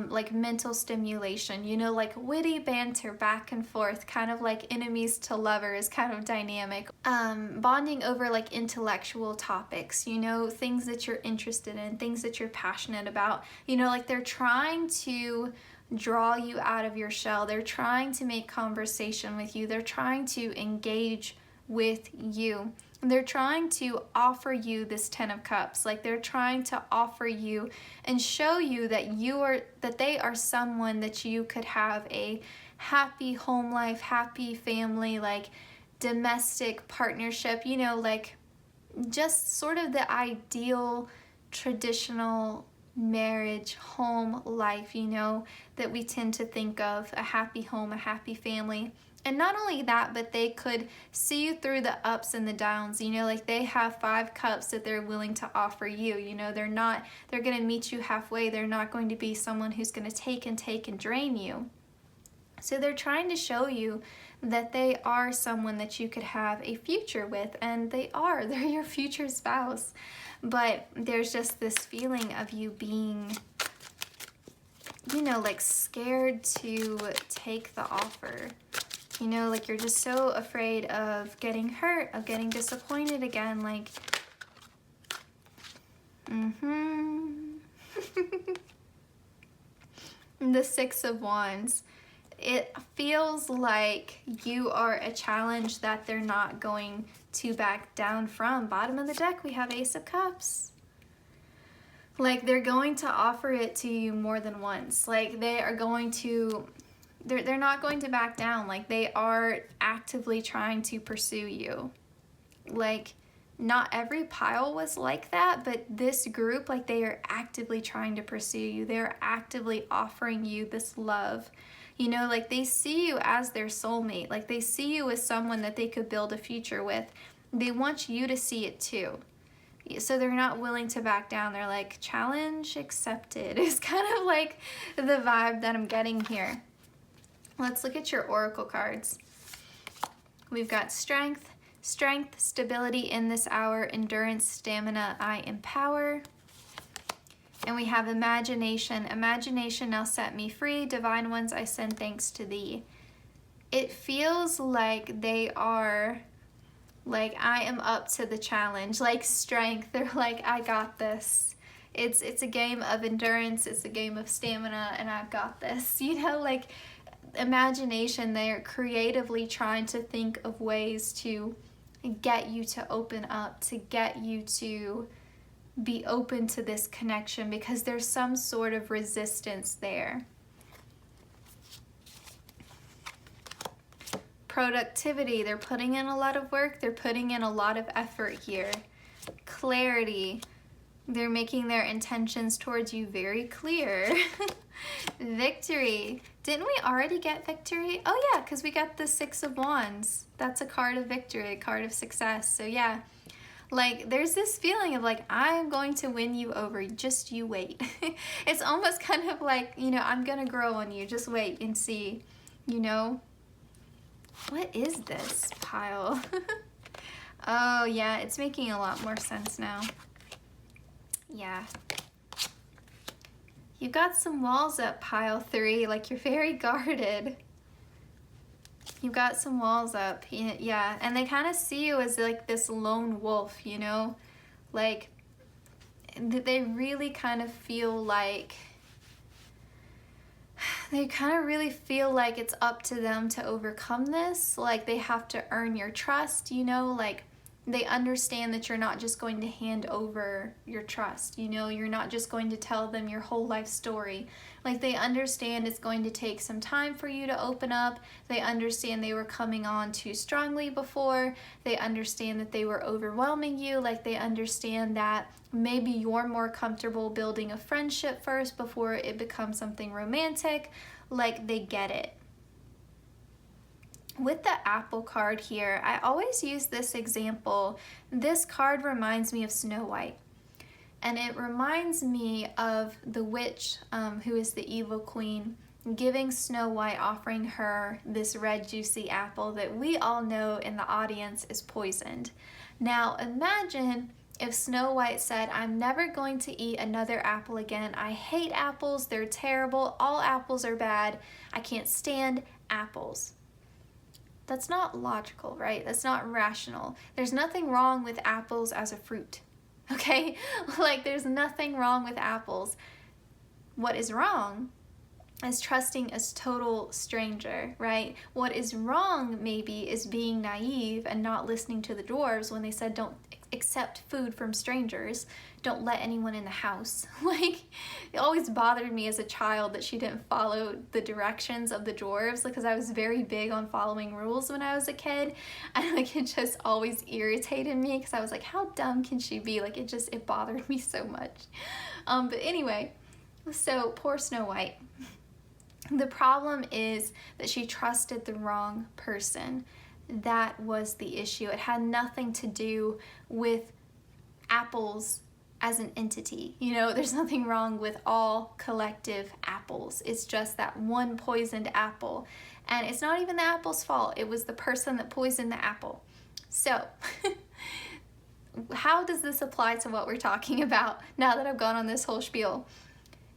like mental stimulation, you know, like witty banter back and forth, kind of like enemies to lovers kind of dynamic. Bonding over like intellectual topics, you know, things that you're interested in, things that you're passionate about, you know, like they're trying to draw you out of your shell. They're trying to make conversation with you. They're trying to engage with you. They're trying to offer you this 10 of Cups. Like they're trying to offer you and show you that they are someone that you could have a happy home life, happy family, like domestic partnership, you know, like just sort of the ideal traditional marriage, home life, you know, that we tend to think of, a happy home, a happy family. And not only that, but they could see you through the ups and the downs, you know, like they have 5 cups that they're willing to offer you, you know, they're going to meet you halfway. They're not going to be someone who's going to take and drain you. So they're trying to show you that they are someone that you could have a future with, and they're your future spouse. But there's just this feeling of you being, you know, like scared to take the offer. You know, like you're just so afraid of getting hurt, of getting disappointed again, like, The 6 of Wands. It feels like you are a challenge that they're not going to back down from. Bottom of the deck, we have Ace of Cups. Like they're going to offer it to you more than once. Like they are going to... They're not going to back down. Like they are actively trying to pursue you. Like not every pile was like that, but this group, like they are actively trying to pursue you. They're actively offering you this love. You know, like they see you as their soulmate. Like they see you as someone that they could build a future with. They want you to see it too. So they're not willing to back down. They're like, challenge accepted. It's kind of like the vibe that I'm getting here. Let's look at your oracle cards. We've got strength, stability in this hour, endurance, stamina, I empower. And we have imagination. Imagination now set me free. Divine ones, I send thanks to thee. It feels like they are like, I am up to the challenge. Like strength, they're like, I got this. It's a game of endurance. It's a game of stamina, and I've got this. You know, like imagination, they're creatively trying to think of ways to get you to open up, to get you to be open to this connection, because there's some sort of resistance there. Productivity, they're putting in a lot of work, they're putting in a lot of effort here. Clarity, they're making their intentions towards you very clear. Victory, didn't we already get victory? Oh yeah, because we got the 6 of Wands. That's a card of victory, a card of success. So yeah, like there's this feeling of like, I'm going to win you over, just you wait. It's almost kind of like, you know, I'm gonna grow on you, just wait and see, you know. What is this pile? Oh yeah, it's making a lot more sense now. Yeah. You've got some walls up, pile 3, like you're very guarded. You've got some walls up, yeah, and they kind of see you as like this lone wolf, you know? Like, they really kind of feel like, it's up to them to overcome this. Like, they have to earn your trust, you know? Like, they understand that you're not just going to hand over your trust, you know? You're not just going to tell them your whole life story. Like, they understand it's going to take some time for you to open up. They understand they were coming on too strongly before. They understand that they were overwhelming you. Like, they understand that maybe you're more comfortable building a friendship first before it becomes something romantic. Like, they get it. With the apple card here, I always use this example. This card reminds me of Snow White. And it reminds me of the witch, who is the evil queen, giving Snow White, offering her this red juicy apple that we all know in the audience is poisoned. Now imagine if Snow White said, I'm never going to eat another apple again. I hate apples. They're terrible. All apples are bad. I can't stand apples. That's not logical, right? That's not rational. There's nothing wrong with apples as a fruit, okay? Like, there's nothing wrong with apples. What is wrong is trusting a total stranger, right? What is wrong, maybe, is being naive and not listening to the dwarves when they said don't accept food from strangers, don't let anyone in the house. Like, it always bothered me as a child that she didn't follow the directions of the dwarves, because I was very big on following rules when I was a kid, and like it just always irritated me because I was like, how dumb can she be? Like, it bothered me so much. But anyway, so poor Snow White. The problem is that she trusted the wrong person. That was the issue. It had nothing to do with apples as an entity. You know, there's nothing wrong with all collective apples. It's just that one poisoned apple. And it's not even the apple's fault. It was the person that poisoned the apple. So, how does this apply to what we're talking about now that I've gone on this whole spiel?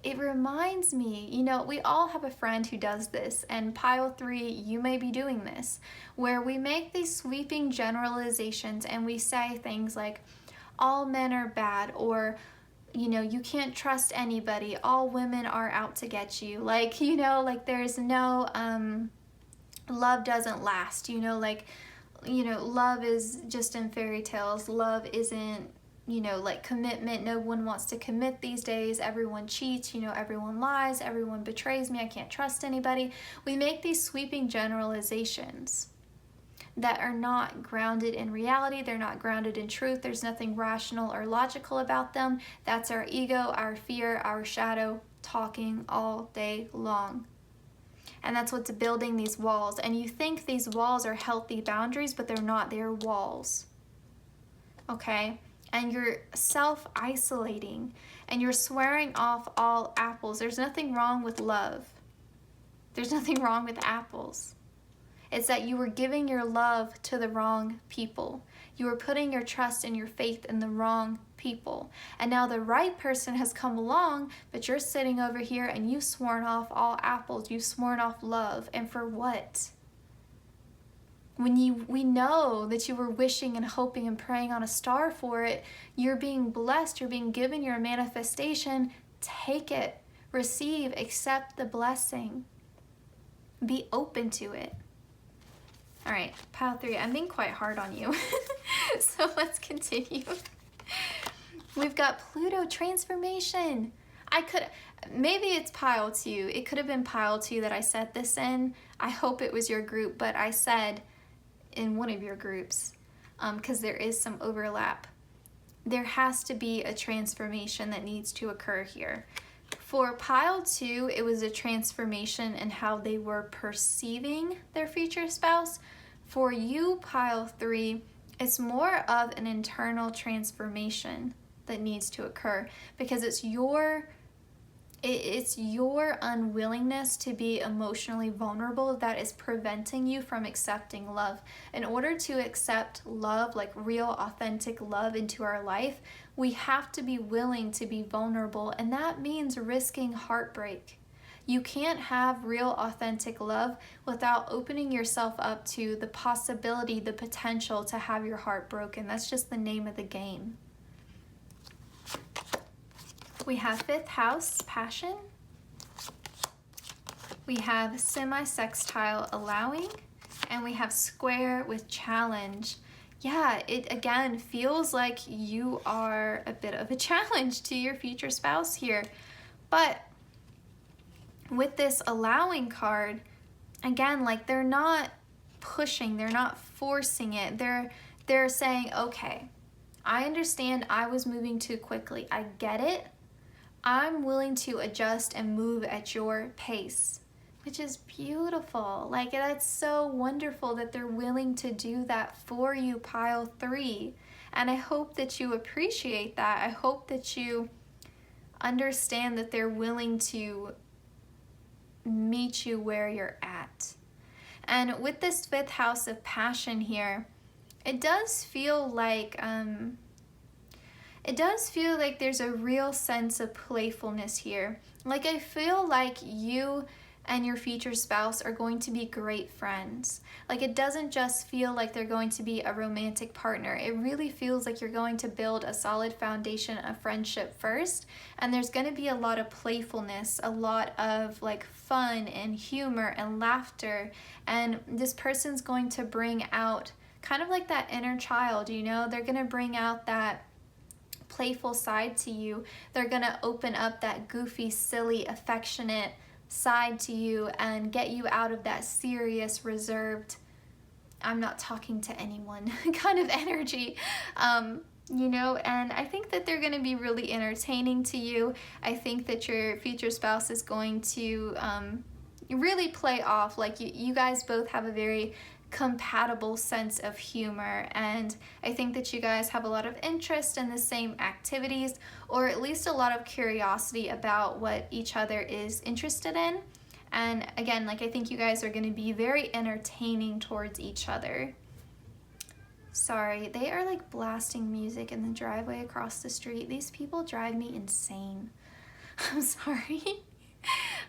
It reminds me, you know, we all have a friend who does this, and pile 3, you may be doing this, where we make these sweeping generalizations and we say things like, all men are bad, or, you know, you can't trust anybody, all women are out to get you. Like, you know, like there's no, love doesn't last, you know, like, you know, love is just in fairy tales, love isn't, you know, like commitment, no one wants to commit these days, everyone cheats, you know, everyone lies, everyone betrays me, I can't trust anybody. We make these sweeping generalizations that are not grounded in reality, they're not grounded in truth, there's nothing rational or logical about them. That's our ego, our fear, our shadow talking all day long. And that's what's building these walls. And you think these walls are healthy boundaries, but they're not, they're walls. Okay? And you're self-isolating, and you're swearing off all apples. There's nothing wrong with love. There's nothing wrong with apples. It's that you were giving your love to the wrong people. You were putting your trust and your faith in the wrong people. And now the right person has come along, but you're sitting over here and you've sworn off all apples. You've sworn off love. And for what? When we know that you were wishing and hoping and praying on a star for it, you're being blessed, you're being given your manifestation. Take it, receive, accept the blessing. Be open to it. All right, pile 3, I'm being quite hard on you. So let's continue. We've got Pluto transformation. Maybe it's pile 2. It could have been pile 2 that I set this in. I hope it was your group, but I said in one of your groups, because there is some overlap, there has to be a transformation that needs to occur here. For pile 2, it was a transformation in how they were perceiving their future spouse. For you, pile 3, it's more of an internal transformation that needs to occur, because it's your unwillingness to be emotionally vulnerable that is preventing you from accepting love. In order to accept love, like real, authentic love into our life, we have to be willing to be vulnerable, and that means risking heartbreak. You can't have real, authentic love without opening yourself up to the possibility, the potential to have your heart broken. That's just the name of the game. We have 5th house, passion. We have semi-sextile, allowing. And we have square with challenge. Yeah, it again feels like you are a bit of a challenge to your future spouse here. But with this allowing card, again, like they're not pushing, they're not forcing it. They're saying, okay, I understand I was moving too quickly. I get it. I'm willing to adjust and move at your pace, which is beautiful. Like, that's so wonderful that they're willing to do that for you, pile 3. And I hope that you appreciate that. I hope that you understand that they're willing to meet you where you're at. And with this 5th house of passion here, it does feel like it does feel like there's a real sense of playfulness here. Like, I feel like you and your future spouse are going to be great friends. Like, it doesn't just feel like they're going to be a romantic partner. It really feels like you're going to build a solid foundation of friendship first, and there's going to be a lot of playfulness, a lot of like fun and humor and laughter, and this person's going to bring out kind of like that inner child, you know? They're going to bring out that playful side to you. They're going to open up that goofy, silly, affectionate side to you and get you out of that serious, reserved, I'm not talking to anyone kind of energy, you know. And I think that they're going to be really entertaining to you. I think that your future spouse is going to really play off, like you guys both have a very compatible sense of humor, and I think that you guys have a lot of interest in the same activities, or at least a lot of curiosity about what each other is interested in. And again, like, I think you guys are going to be very entertaining towards each other. Sorry, they are like blasting music in the driveway across the street. These people drive me insane. I'm sorry.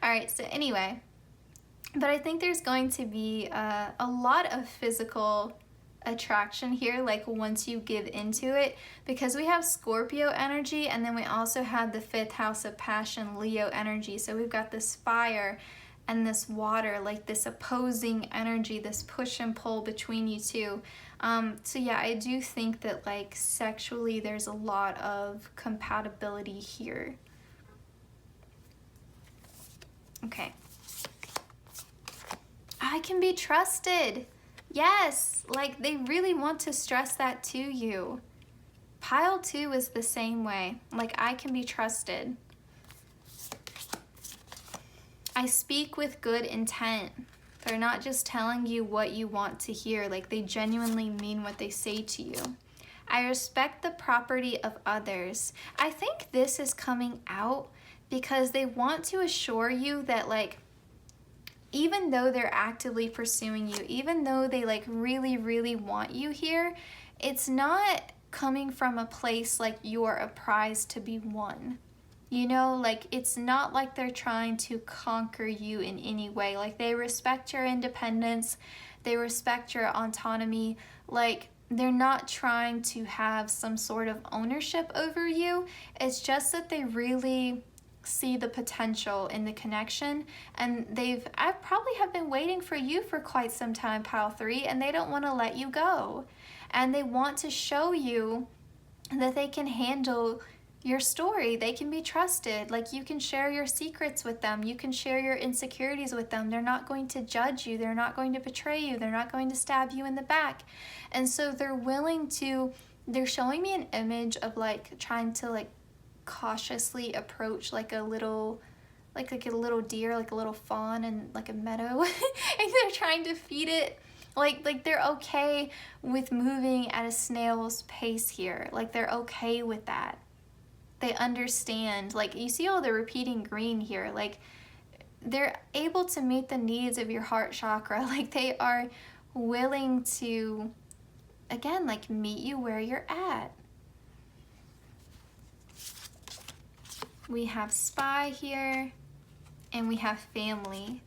All right, so anyway, but I think there's going to be a lot of physical attraction here, like once you give into it, because we have Scorpio energy, and then we also have the 5th house of passion, Leo energy. So we've got this fire and this water, like this opposing energy, this push and pull between you two. So yeah, I do think that like sexually there's a lot of compatibility here. Okay. I can be trusted. Yes, like they really want to stress that to you. Pile 2 is the same way. Like, I can be trusted. I speak with good intent. They're not just telling you what you want to hear. Like, they genuinely mean what they say to you. I respect the property of others. I think this is coming out because they want to assure you that, like, even though they're actively pursuing you, even though they like really, really want you here, it's not coming from a place like you're a prize to be won. You know, like, it's not like they're trying to conquer you in any way. Like, they respect your independence, they respect your autonomy. Like, they're not trying to have some sort of ownership over you. It's just that they really see the potential in the connection, and I probably have been waiting for you for quite some time, Pile 3, and they don't want to let you go, and they want to show you that they can handle your story. They can be trusted. Like, you can share your secrets with them, you can share your insecurities with them. They're not going to judge you, they're not going to betray you, they're not going to stab you in the back. And so they're showing me an image of like trying to like cautiously approach like a little deer, like a little fawn in like a meadow, and they're trying to feed it. Like they're okay with moving at a snail's pace here. Like, they're okay with that. They understand. Like, you see all the repeating green here. Like, they're able to meet the needs of your heart chakra. Like, they are willing to, again, like, meet you where you're at. We have spy here, and we have family.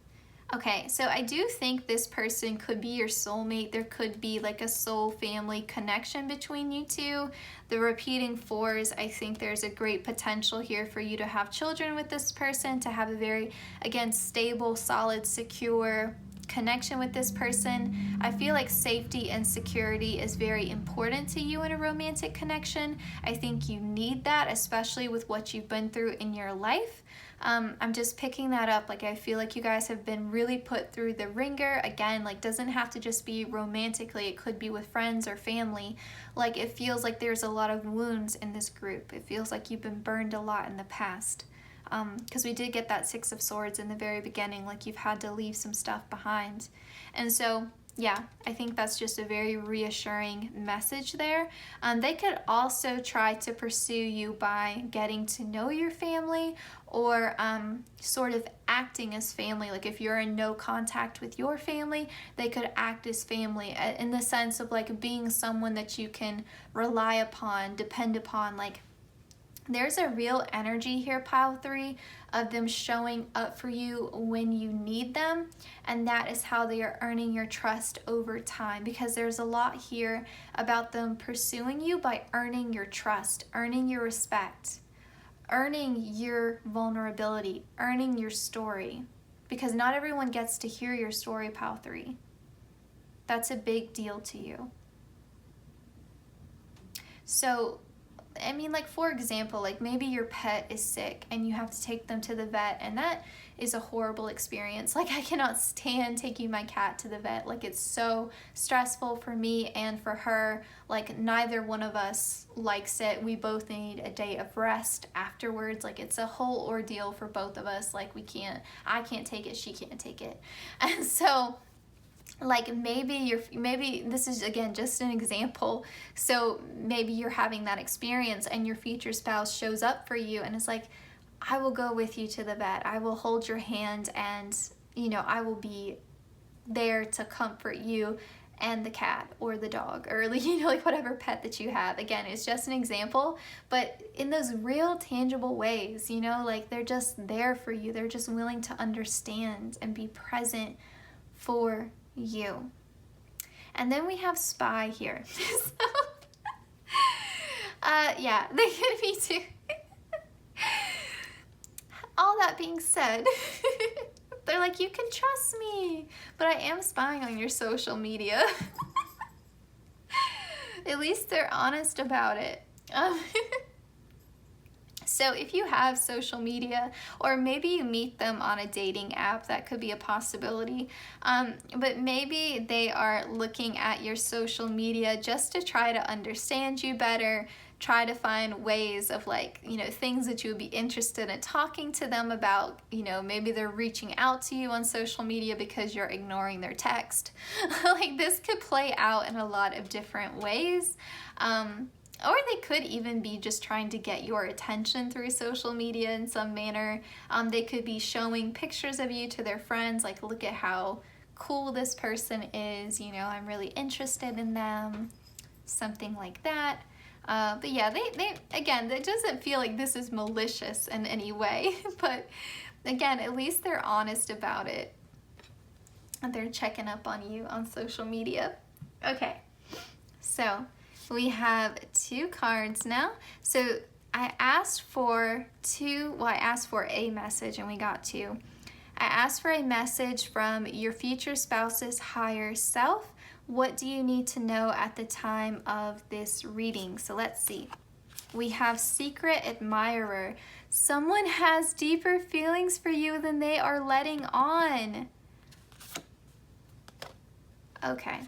Okay, so I do think this person could be your soulmate. There could be like a soul family connection between you two. The repeating 4s, I think there's a great potential here for you to have children with this person, to have a very, again, stable, solid, secure connection with this person. I feel like safety and security is very important to you in a romantic connection. I think you need that, especially with what you've been through in your life. I'm just picking that up. Like, I feel like you guys have been really put through the ringer. Again, like, doesn't have to just be romantically. It could be with friends or family. Like, it feels like there's a lot of wounds in this group. It feels like you've been burned a lot in the past. Because we did get that 6 of Swords in the very beginning. Like, you've had to leave some stuff behind. And so, yeah, I think that's just a very reassuring message there. They could also try to pursue you by getting to know your family, or sort of acting as family. Like, if you're in no contact with your family, they could act as family in the sense of like being someone that you can rely upon, depend upon, like There's a real energy here, pile 3, of them showing up for you when you need them, and that is how they are earning your trust over time, because there's a lot here about them pursuing you by earning your trust, earning your respect, earning your vulnerability, earning your story, because not everyone gets to hear your story, pile 3. That's a big deal to you. So, I mean, like, for example, like maybe your pet is sick and you have to take them to the vet, and that is a horrible experience. Like, I cannot stand taking my cat to the vet. Like, it's so stressful for me and for her. Like, neither one of us likes it. We both need a day of rest afterwards. Like, it's a whole ordeal for both of us. Like, I can't take it, she can't take it. And so, like, maybe this is, again, just an example. So maybe you're having that experience and your future spouse shows up for you and is like, I will go with you to the vet. I will hold your hand, and, you know, I will be there to comfort you and the cat or the dog, or, you know, like whatever pet that you have. Again, it's just an example, but in those real tangible ways, you know, like they're just there for you. They're just willing to understand and be present for you. And then we have spy here. So, yeah, they could be too. All that being said, they're like, you can trust me, but I am spying on your social media. At least they're honest about it. So if you have social media, or maybe you meet them on a dating app, that could be a possibility. But maybe they are looking at your social media just to try to understand you better, try to find ways of, like, you know, things that you would be interested in talking to them about. You know, maybe they're reaching out to you on social media because you're ignoring their text. Like, this could play out in a lot of different ways. Or they could even be just trying to get your attention through social media in some manner. They could be showing pictures of you to their friends, like, look at how cool this person is, you know, I'm really interested in them, something like that. But yeah, they again, that doesn't feel like this is malicious in any way, but again, at least they're honest about it. And they're checking up on you on social media. Okay, so we have 2 cards now. So I asked for a message and we got 2. I asked for a message from your future spouse's higher self. What do you need to know at the time of this reading? So let's see. We have secret admirer. Someone has deeper feelings for you than they are letting on. Okay.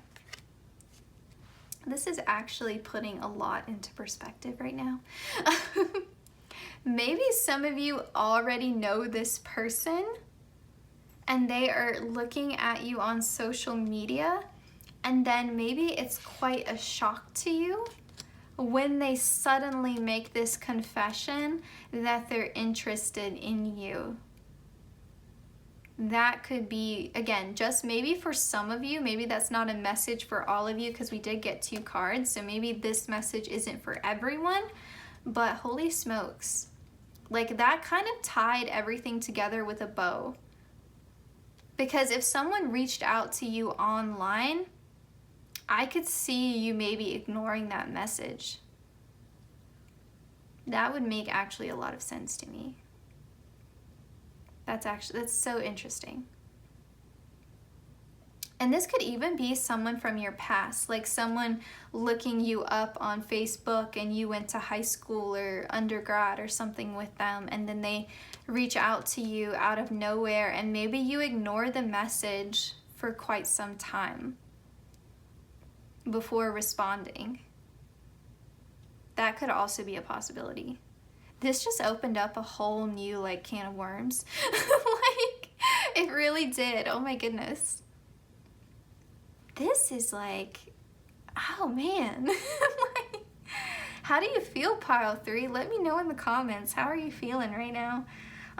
This is actually putting a lot into perspective right now. Maybe some of you already know this person and they are looking at you on social media, and then maybe it's quite a shock to you when they suddenly make this confession that they're interested in you. That could be, again, just maybe for some of you, maybe that's not a message for all of you, because we did get 2 cards, so maybe this message isn't for everyone, but holy smokes. Like, that kind of tied everything together with a bow. Because if someone reached out to you online, I could see you maybe ignoring that message. That would make actually a lot of sense to me. That's so interesting. And this could even be someone from your past, like someone looking you up on Facebook and you went to high school or undergrad or something with them, and then they reach out to you out of nowhere and maybe you ignore the message for quite some time before responding. That could also be a possibility. This just opened up a whole new, like, can of worms. Like, it really did. Oh my goodness. This is like, oh man. Like, how do you feel, pile 3? Let me know in the comments. How are you feeling right now?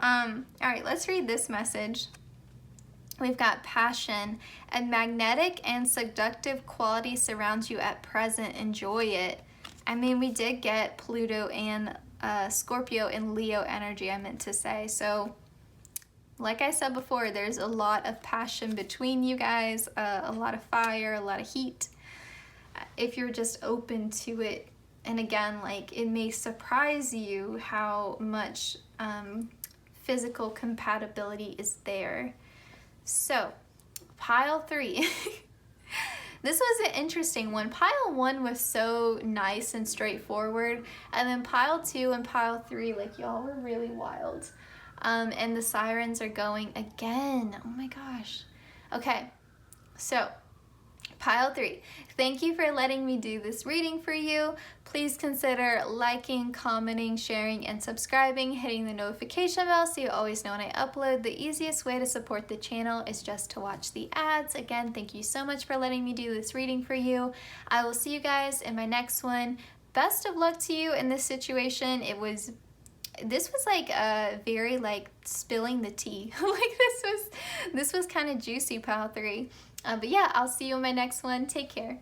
All right, let's read this message. We've got passion. A magnetic and seductive quality surrounds you at present. Enjoy it. I mean, we did get Pluto and Scorpio and Leo energy, I meant to say. So like I said before, there's a lot of passion between you guys, a lot of fire, a lot of heat. If you're just open to it, and again, like, it may surprise you how much physical compatibility is there. So, pile 3. This was an interesting one. Pile 1 was so nice and straightforward, and then pile 2 and pile 3, like, y'all were really wild. And the sirens are going again. Oh my gosh. Okay, so pile 3. Thank you for letting me do this reading for you. Please consider liking, commenting, sharing, and subscribing, hitting the notification bell so you always know when I upload. The easiest way to support the channel is just to watch the ads. Again, thank you so much for letting me do this reading for you. I will see you guys in my next one. Best of luck to you in this situation. This was like a very like spilling the tea. Like this was kind of juicy, pile 3. But yeah, I'll see you in my next one. Take care.